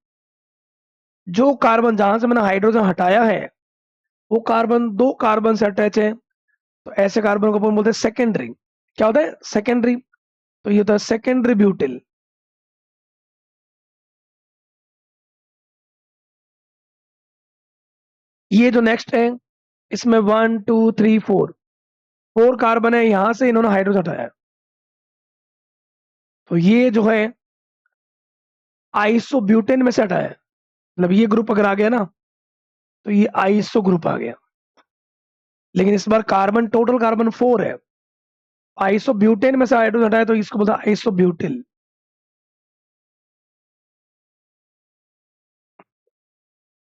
जो कार्बन जहां से मैंने हाइड्रोजन हटाया है वो कार्बन 2 कार्बन से अटैच है, तो ऐसे कार्बन को अपन बोलते हैं सेकेंडरी। क्या होता है? सेकेंडरी। तो ये होता है सेकेंडरी ब्यूटिल। ये जो नेक्स्ट है, इसमें 1 2 3 4, 4 कार्बन है, यहां से इन्होंने हाइड्रोजन हटाया है, तो ये जो है आइसोब्यूटेन में से हटाया है। मतलब ये ग्रुप अगर आ गया ना तो ये आइसो ग्रुप आ गया, लेकिन इस बार कार्बन, टोटल कार्बन 4 है, आइसोब्यूटेन में से हाइड्रोजन हटाया तो इसको बोलता है आइसोब्यूटिल।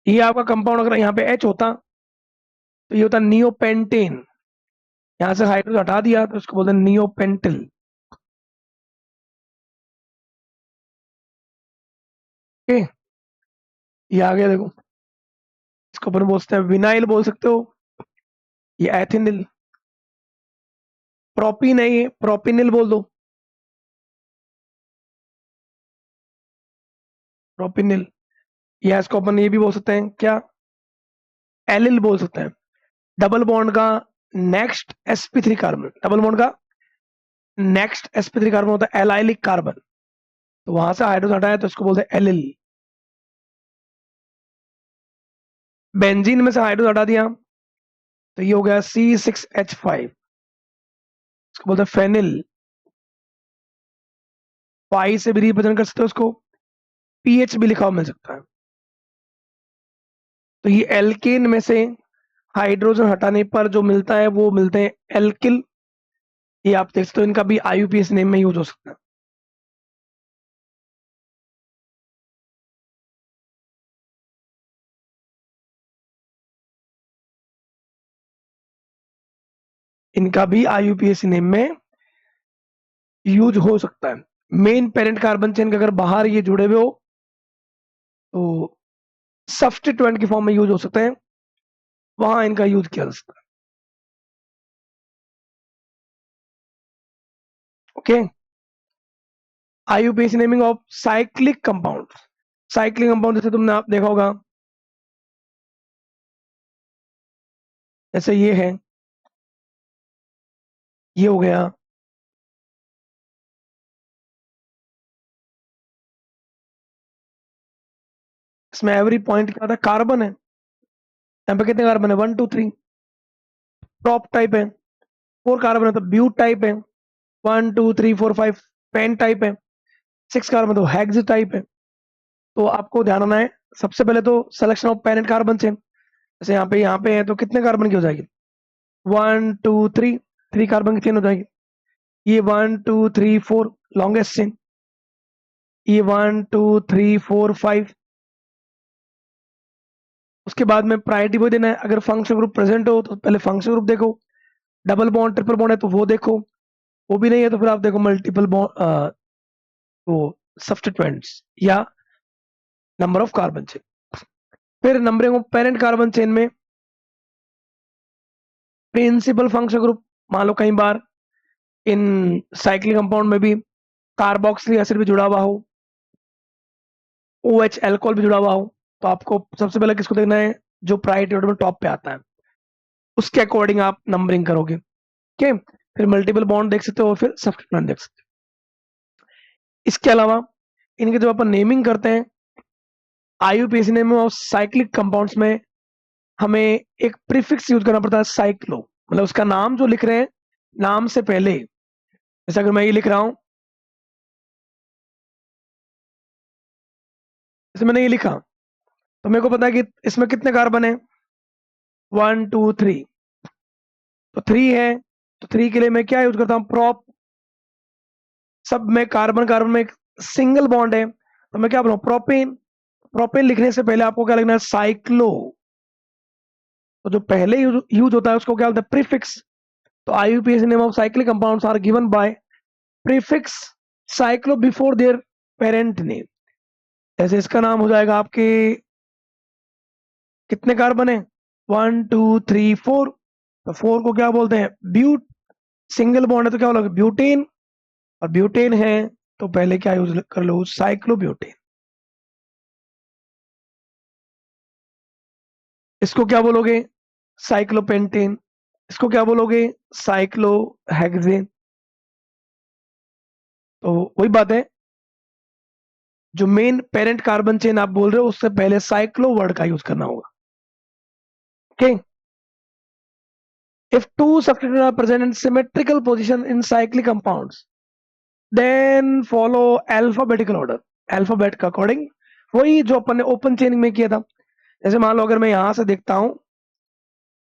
ये आपका कंपाउंड अगर यहाँ पे H होता तो ये होता नियोपेंटेन, यहां से हाइड्रोजन हटा दिया तो इसको बोलते हैं नियोपेंटिल। ओके, ये आ गया देखो, इसको अपन बोलते हैं विनाइल बोल सकते हो, ये एथिनिल। प्रोपीन है, ये प्रोपिनिल बोल दो, प्रोपिनिल। या इसको अपन ये भी बोल सकते हैं क्या? एलिल बोल सकते हैं। डबल बॉन्ड का next sp3 carbon, double bond का नेक्स्ट sp3 कार्बन होता है एलाइलिक कार्बन, तो वहां से हाइड्रोजन हटाया तो इसको बोलते हैं एलिल। बेंजीन में से हाइड्रोजन हटा दिया तो ये हो गया C6H5, इसको बोलते हैं फेनिल। पाई से भी रिप्रेजेंट कर सकते हो उसको, पीएच भी लिखा हुआ मिल सकता है। तो ये एल्केन में से हाइड्रोजन हटाने पर जो मिलता है वो मिलते हैं एल्किल। ये आप देख सकते हो, इनका भी आईयूपीएसी नेम में यूज हो सकता है। इनका भी आईयूपीएसी नेम में यूज हो सकता है। मेन पेरेंट कार्बन चेन के अगर बाहर ये जुड़े हुए हो तो सब्स्टिट्यूएंट की फॉर्म में यूज हो सकते हैं, वहां इनका यूज किया जा सकता है। Okay. IUPAC naming of cyclic compound. Cyclic compound जैसे तुमने आप देखा होगा, जैसे ये है, ये हो गया, इसमें एवरी पॉइंट क्या होता है, कार्बन है। यहाँ पे कितने कार्बन है, 1 2 3। टॉप टाइप है, 4 कार्बन है तो ब्यूट टाइप है। 1 2 3 4 5 पेन टाइप है। 6 कार्बन तो हेक्स टाइप है। तो आपको ध्यान रखना है, सबसे पहले तो selection of parent carbon chain. जैसे यहाँ पे है तो कितने कार्बन की हो जाएगी, 1 2 3, 3 कार्बन की चेन हो जाएगी। ये 1 2 3 4 लॉन्गेस्ट चेन। ये 1 2 3 4 5। उसके बाद में प्रायोरिटी वो देना है, अगर फंक्शन ग्रुप प्रेजेंट हो तो पहले फंक्शन ग्रुप देखो, डबल बॉन्ड ट्रिपल बॉन्ड है तो वो देखो, वो भी नहीं है तो फिर आप देखो मल्टीपल बॉन्ड, वो सब्स्टिट्यूएंट्स या नंबर ऑफ कार्बन चेन। फिर numbering of parent carbon chain में प्रिंसिपल फंक्शन ग्रुप, मान लो कई बार इन साइक्लिक कंपाउंड में भी कार्बोक्सिलिक एसिड भी जुड़ा हुआ हो, OH अल्कोहल भी जुड़ा हुआ हो, तो आपको सबसे पहले किसको देखना है, जो प्रायोरिटी ऑर्डर में टॉप पे आता है, उसके अकॉर्डिंग आप नंबरिंग करोगे। ओके। फिर मल्टीपल बॉन्ड देख सकते हो, फिर सब्स्टिट्यूएंट देख सकते हो। इसके अलावा इनके जब अपन नेमिंग करते हैं IUPAC name of cyclic compounds में, हमें एक प्रीफिक्स यूज करना पड़ता है, साइक्लो, मतलब उसका नाम जो लिख रहे हैं, नाम से पहले, जैसे अगर मैं ये लिख रहा हूं, जैसे मैंने ये लिखा, तो मेरे को पता है कि इसमें कितने कार्बन है, 1 2 3। तो 3 है, तो 3 के लिए मैं क्या यूज करता हूँ, प्रोप। सब में कार्बन कार्बन में एक सिंगल बॉन्ड है, तो मैं क्या बोलूँ, प्रोपेन। प्रोपेन लिखने से पहले आपको क्या लिखना है, साइक्लो। तो जो पहले यूज होता है उसको क्या बोलते हैं, प्रीफिक्स। तो IUPAC name of cyclic compounds are given by prefix cyclo before their parent name. जैसे इसका नाम हो जाएगा आपके, कितने कार्बन है, 1 2 3 4। तो 4 को क्या बोलते हैं, ब्यूट। सिंगल बॉन्ड है तो क्या बोलोगे, ब्यूटेन। और ब्यूटेन है तो पहले क्या यूज कर लो, साइक्लोब्यूटेन। इसको क्या बोलोगे, साइक्लोपेंटेन। इसको क्या बोलोगे, साइक्लोहेक्सेन। तो वही बात है, जो मेन पेरेंट कार्बन चेन आप बोल रहे हो उससे पहले साइक्लो वर्ड का यूज करना होगा। Okay. if two substituents are present in symmetrical position in cyclic compounds, then follow alphabetical order, alphabet का अकॉर्डिंग। वही जो अपन ने ओपन चेनिंग में किया था। जैसे मान लो अगर मैं यहां से देखता हूं,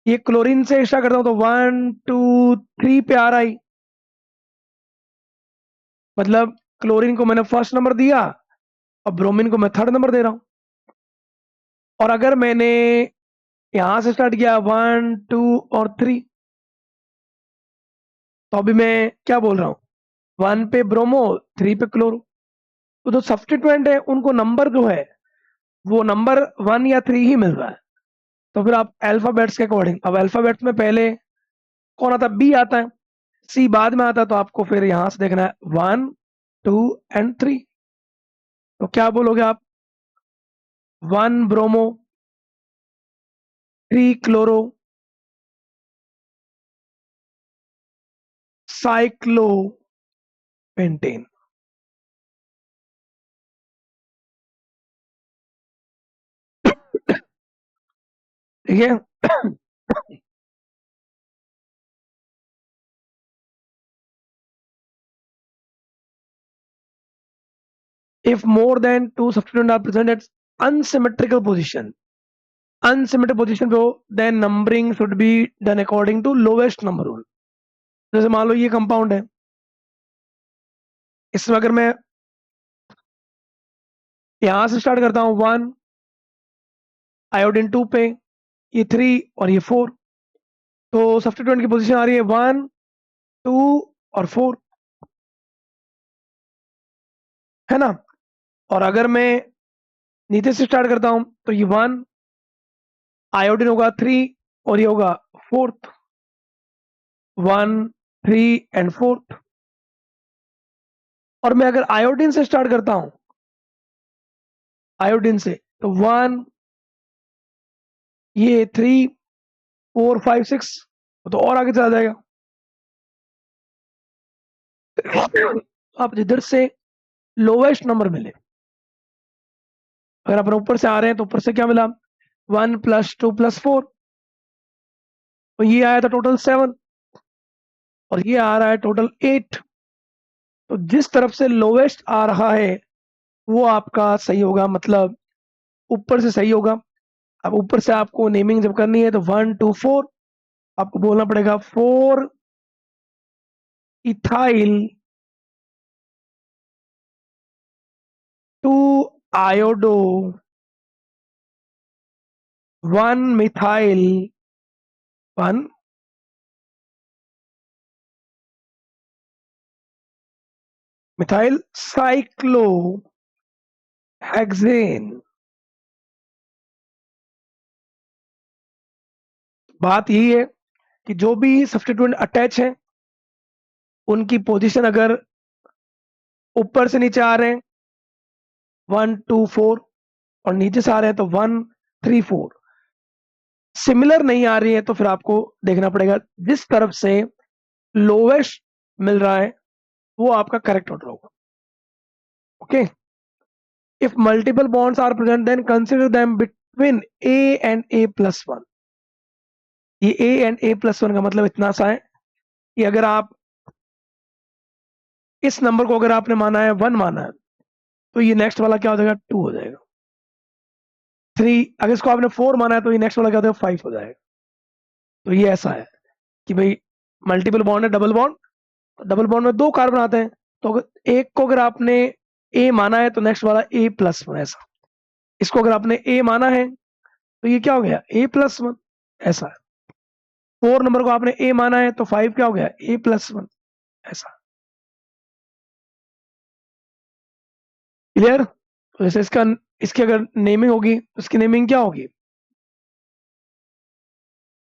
ये क्लोरीन से स्टार्ट करता हूं तो 1 2 3 पे आ रहा है, मतलब क्लोरीन को मैंने फर्स्ट नंबर दिया और ब्रोमीन को मैं थर्ड नंबर दे रहा हूं। और अगर मैंने यहां से स्टार्ट किया 1 2 और 3, तो अभी मैं क्या बोल रहा हूँ, 1 पे ब्रोमो, 3 पे क्लोरो। तो जो सब्स्टिट्यूएंट है उनको नंबर जो है वो नंबर 1 या 3 ही मिल रहा है। तो फिर आप अल्फाबेट्स के अकॉर्डिंग, अब अल्फाबेट्स में पहले कौन आता है, बी आता है, सी बाद में आता है, तो आपको फिर यहां से देखना है 1 2 एंड 3। तो क्या बोलोगे आप, 1 ब्रोमो, 3 क्लोरो, साइक्लोपेंटेन। ठीक है। if more than two substituents are present at unsymmetrical position, unsymmetric position पे हो then numbering should be done according to lowest number rule. जैसे मान लो ये कंपाउंड है, इसमें अगर मैं यहां से स्टार्ट करता हूं 1, आयोडीन 2 पे, ये 3 और ये 4, तो सब्स्टिट्यूएंट की पोजीशन आ रही है 1, 2 और 4, है ना। और अगर मैं नीचे से स्टार्ट करता हूं तो ये 1, आयोडीन होगा 3 और ये होगा 4th, 1, 3 एंड 4th। और मैं अगर आयोडीन से स्टार्ट करता हूं, आयोडीन से, तो 1, ये 3, 4, 5, 6, तो और आगे चला जाएगा। आप जिधर से लोवेस्ट नंबर मिले, अगर अपन ऊपर से आ रहे हैं तो ऊपर से क्या मिला, 1 + 2 + 4, तो ये आया था टोटल 7 और ये आ रहा है टोटल 8। तो जिस तरफ से लोवेस्ट आ रहा है वो आपका सही होगा, मतलब ऊपर से सही होगा। अब ऊपर से आपको नेमिंग जब करनी है तो 1, 2, 4 आपको बोलना पड़ेगा 4 ethyl 2 iodo 1 methyl 1 methyl cyclo hexane. बात यही है कि जो भी सब्स्टिट्यूएंट अटैच है उनकी पोजीशन अगर ऊपर से नीचे आ रहे हैं 1, 2, 4 और नीचे से आ रहे हैं तो 1, 3, 4 सिमिलर नहीं आ रही है, तो फिर आपको देखना पड़ेगा जिस तरफ से लोवेस्ट मिल रहा है वो आपका करेक्ट ऑर्डर होगा। Okay, if multiple bonds are present then consider them between A and A+1। ये ए एंड A+1 का मतलब इतना सा है कि अगर आप इस नंबर को अगर आपने माना है 1 माना है तो ये नेक्स्ट वाला क्या हो जाएगा, 2 हो जाएगा। 3 अगर इसको आपने 4 माना है तो ये नेक्स्ट वाला क्या हो जाएगा, 5 हो जाएगा। तो ये ऐसा है कि भाई मल्टीपल बॉन्ड है, डबल बॉन्ड में 2 कार्बन आते हैं, तो अगर एक को अगर आपने ए माना है तो नेक्स्ट वाला A+1 ऐसा। इसको अगर आपने ए माना है तो ये क्या हो गया, A+1 ऐसा है। 4 नंबर को आपने ए माना है तो 5 क्या हो गया, A+1 ऐसा। क्लियर। तो जैसे इसकी अगर नेमिंग होगी तो इसकी नेमिंग क्या होगी,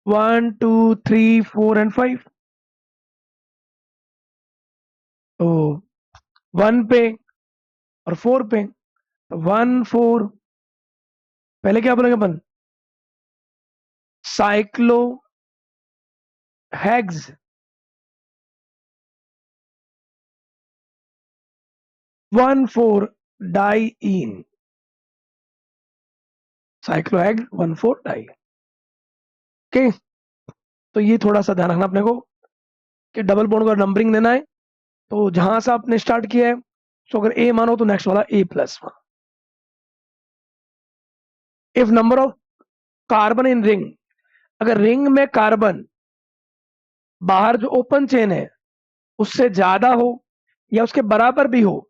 1, 2, 3, 4 एंड 5। तो 1 पे और 4 पे, तो 1, 4 पहले क्या बोलेंगे अपन, cyclo hex 1,4 diene, cyclohex 1,4 di. Okay, तो ये थोड़ा सा ध्यान रखना अपने को कि डबल बॉन्ड का नंबरिंग देना है, तो जहां से आपने स्टार्ट किया है तो अगर ए मानो तो नेक्स्ट वाला A+1। If number of carbon in ring, अगर रिंग में कार्बन बाहर जो ओपन चेन है उससे ज्यादा हो या उसके बराबर भी हो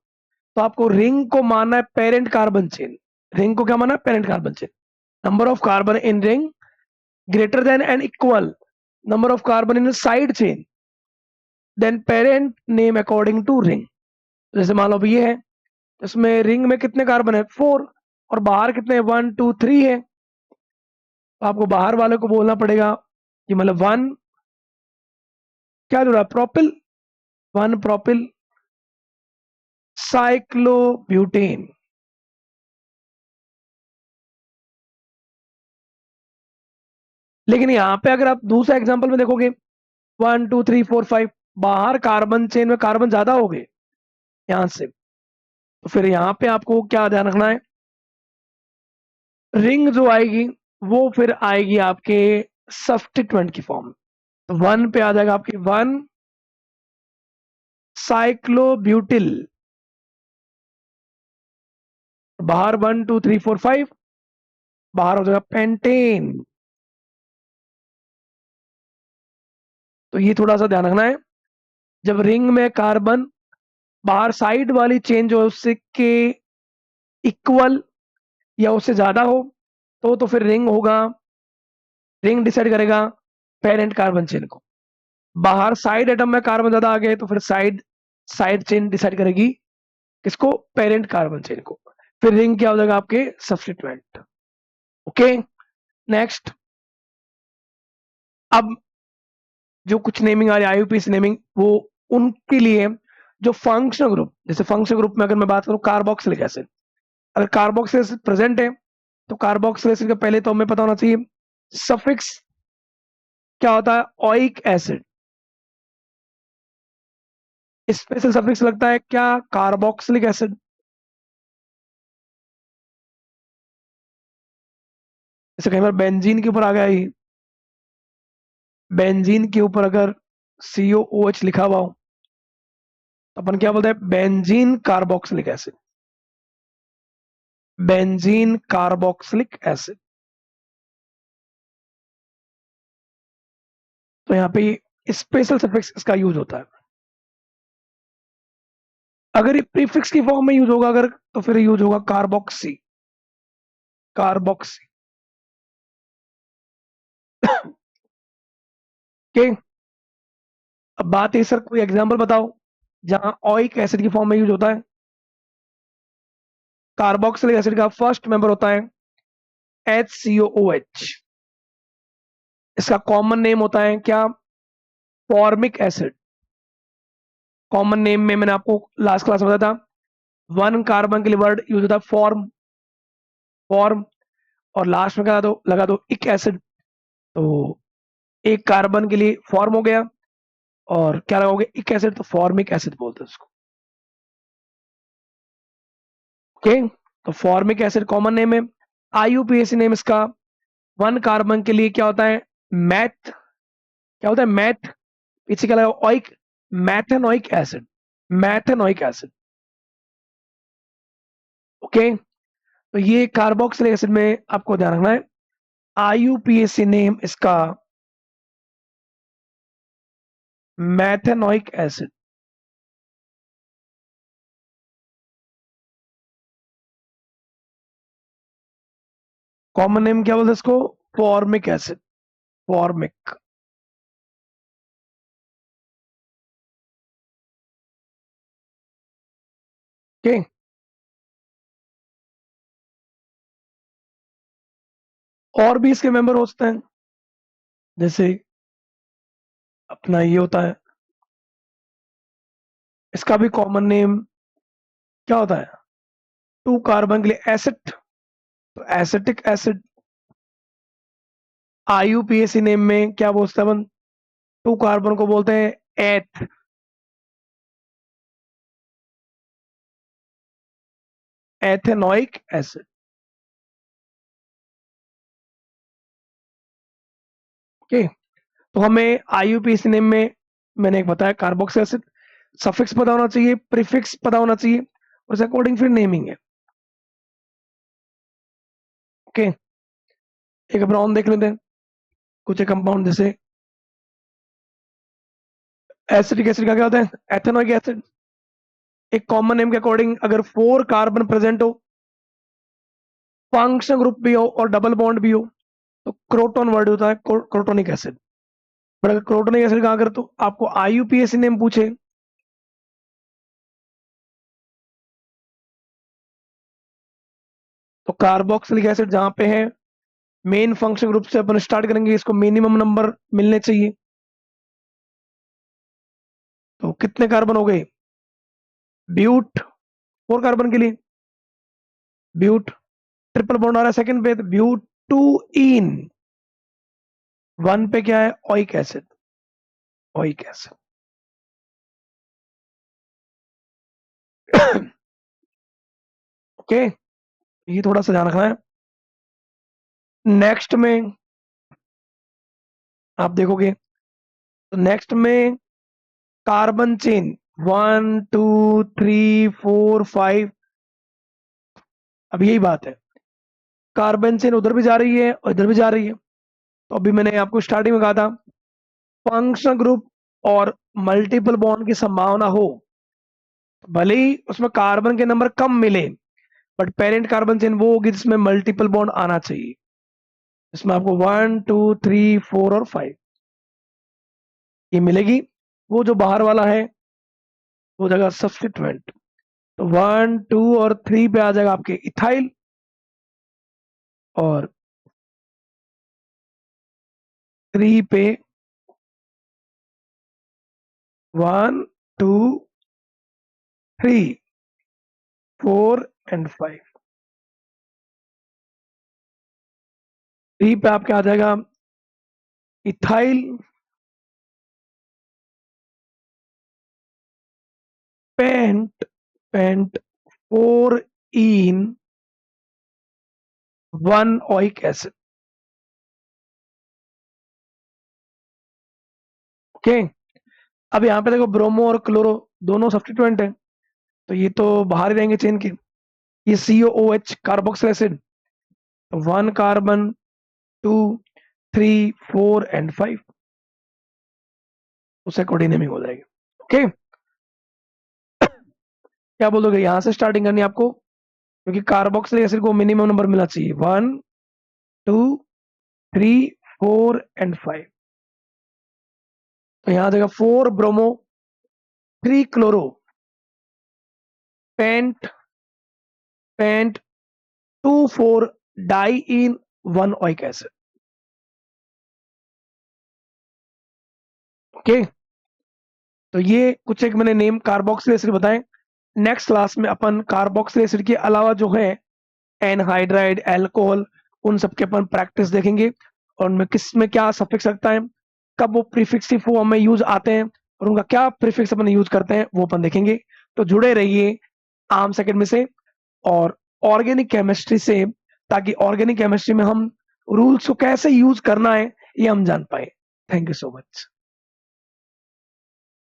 तो आपको रिंग को मानना है पेरेंट कार्बन चेन। रिंग को क्या माना है, parent carbon chain. Number of carbon in ring greater than and equal number of carbon in a side chain then parent name according to ring। जैसे मान लो अभी ये है, इसमें रिंग में कितने कार्बन है, 4, और बाहर कितने, 1, 2, 3 है, तो आपको बाहर वाले को बोलना पड़ेगा कि मतलब 1 क्या जुड़ा, प्रोपिल, 1 प्रोपिल साइक्लोब्यूटेन। लेकिन यहाँ पे अगर आप दूसरा एग्जांपल में देखोगे 1, 2, 3, 4, 5 बाहर कार्बन चेन में कार्बन ज्यादा हो गए यहां से, तो फिर यहाँ पे आपको क्या ध्यान रखना है, रिंग जो आएगी वो फिर आएगी आपके सब्स्टिट्यूएंट की फॉर्म। तो 1 पे आ जाएगा आपकी 1 साइक्लोब्यूटिल, बाहर 1, 2, 3, 4, 5, बाहर हो जाएगा पेंटेन। तो ये थोड़ा सा ध्यान रखना है, जब रिंग में कार्बन बाहर साइड वाली चेन जो है उससे के इक्वल या उससे ज्यादा हो तो फिर रिंग होगा, रिंग डिसाइड करेगा पेरेंट कार्बन चेन को। बाहर साइड एटम में कार्बन ज्यादा आ गए तो फिर साइड साइड चेन डिसाइड करेगी किसको, पेरेंट कार्बन चेन को। फिर रिंग क्या हो जाएगा आपके सब्स्टिट्यूएंट। Okay, next. अब जो कुछ नेमिंग आ रही है आईयूपीएसी नेमिंग, वो उनके लिए जो फंक्शनल ग्रुप, जैसे फंक्शनल ग्रुप में अगर मैं बात करूं कार्बोक्सिलिक एसिड, अगर कार्बोक्सिलिक एसिड प्रेजेंट है तो कार्बोक्सिलिक एसिड का पहले तो हमें पता होना चाहिए सफिक्स क्या होता है, ओइक एसिड। स्पेशल सफिक्स लगता है क्या, कार्बोक्सिलिक एसिड। जैसे कई बार बेंजीन के ऊपर आ गया ही, बेंजीन के ऊपर अगर COOH लिखा हुआ हो तो अपन क्या बोलते हैं, benzene carboxylic acid, benzene carboxylic acid. तो यहाँ पे स्पेशल सफिक्स इसका यूज होता है। अगर ये प्रीफिक्स की फॉर्म में यूज होगा अगर, तो फिर यूज होगा कार्बोक्सी, कार्बोक्सी। ओके, अब बात है सर कोई एग्जांपल बताओ जहां ओइक एसिड की फॉर्म में यूज होता है। कार्बोक्सिलिक एसिड का फर्स्ट मेंबर होता है HCOOH। इसका कॉमन नेम होता है क्या, फॉर्मिक एसिड। कॉमन नेम में मैंने आपको लास्ट क्लास में बताया था, वन कार्बन के लिए वर्ड यूज होता है फॉर्म, फॉर्म। और लास्ट में लगा दो इक एसिड, तो एक कार्बन के लिए फॉर्म हो गया, और क्या लगाओगे, इक एसिड, तो फॉर्मिक एसिड बोलते हैं उसको। ओके, तो फॉर्मिक एसिड कॉमन नेम है। आईयूपीएसी नेम इसका वन कार्बन के लिए क्या होता है, मैथ, क्या होता है मैथ, पीछे क्या लगा ऑइक, methanoic acid, methanoic acid. Okay, तो ये कार्बोक्सिलिक एसिड में आपको ध्यान रखना है, आईयूपीएसी नेम इसका मैथेनोइक एसिड। कॉमन नेम क्या बोलते हैं इसको, फॉर्मिक एसिड, फॉर्मिक। ओके, और भी इसके मेंबर हो सकते हैं, जैसे अपना ये होता है, इसका भी कॉमन नेम क्या होता है, टू कार्बन के लिए एसिड, तो एसिटिक एसिड। आईयूपीएसी नेम में क्या बोलते हैं अपन, टू कार्बन को बोलते हैं एथ, एथेनोइक एसिड। ओके, तो हमें आईयूपीएसी नेम में मैंने एक बताया कार्बोक्सिल एसिड, सफिक्स पता होना चाहिए, प्रीफिक्स पता होना चाहिए, और उस अकॉर्डिंग फिर नेमिंग है। ओके, एक अपना और देख लेते हैं कुछ एक कंपाउंड, जैसे एसिडिक एसिड का क्या होता है, एथेनोइक एसिड। एक कॉमन नेम के अकॉर्डिंग अगर 4 कार्बन प्रेजेंट हो, फंक्शनल ग्रुप भी हो और डबल बॉन्ड भी हो, तो क्रोटोन वर्ड होता है क्रोटोनिक एसिड। पर अगर क्रोटोनिक एसिड का अगर तो आपको आईयूपीएसी नेम पूछे, तो कार्बोक्सिलिक एसिड जहां पे है, मेन फंक्शन ग्रुप से अपन स्टार्ट करेंगे, इसको मिनिमम नंबर मिलने चाहिए। तो कितने कार्बन हो गए, ब्यूट 4 कार्बन के लिए, ब्यूट, ट्रिपल बॉन्ड आ रहा है सेकंड पे, तो ब्यूट टू इन, वन पे क्या है, oic acid, oic acid. Okay, ये थोड़ा सा ध्यान रखना है। नेक्स्ट में आप देखोगे, तो नेक्स्ट में कार्बन चेन 1 2 3 4 5, अब यही बात है, कार्बन चेन उधर भी जा रही है और इधर भी जा रही है। तो अभी मैंने आपको स्टार्टिंग में कहा था फंक्शनल ग्रुप और मल्टीपल बॉन्ड की संभावना हो, भले ही उसमें कार्बन के नंबर कम मिले, बट पेरेंट कार्बन चेन वो होगी जिसमें मल्टीपल बॉन्ड आना चाहिए। इसमें आपको 1 2 3 4 और 5 ये मिलेगी। वो जो बाहर वाला है वो जगह सब्स्टिट्यूएंट। तो 1 2 और 3 पे आ जाएगा आपके इथाइल, और 3 पे 1 2 3 4 एंड 5। 3 पे आपके आ जाएगा इथाइल पेंट पेंट 4 इन 1 ओइक एसिड। ओके, अब यहाँ पे देखो ब्रोमो और क्लोरो दोनों सब्स्टिट्यूएंट है, तो ये तो बाहर ही रहेंगे चेन के। ये COOH carboxyl acid, 1 carbon 2 3 4 and 5 उससे कोऑर्डिनेमिंग हो जाएगी। ओके, क्या बोलोगे, यहां से स्टार्टिंग करनी है आपको, क्योंकि कार्बोक्सिलिक एसिड को मिनिमम नंबर मिलना चाहिए 1 2 3 4 एंड 5। तो यहां आ जाएगा 4 bromo 3 chloro pent pent 2 4 di en 1 oic acid. Okay, तो ये कुछ एक मैंने नेम कार्बोक्सिल एसिड बताए। नेक्स्ट क्लास में अपन कार्बोक्सिल एसिड के अलावा जो है एनहाइड्राइड अल्कोहल उन सब के अपन प्रैक्टिस देखेंगे, और उनमें किस में क्या सफिक्स लगता है, कब वो प्रीफिक्स फॉर्म में यूज आते हैं, और उनका क्या प्रीफिक्स अपन यूज करते हैं वो अपन देखेंगे। तो जुड़े रहिए आर्म सेकेंड में से और ऑर्गेनिक केमिस्ट्री से, ताकि ऑर्गेनिक केमिस्ट्री में हम रूल्स को कैसे यूज करना है ये हम जान पाए। Thank you so much.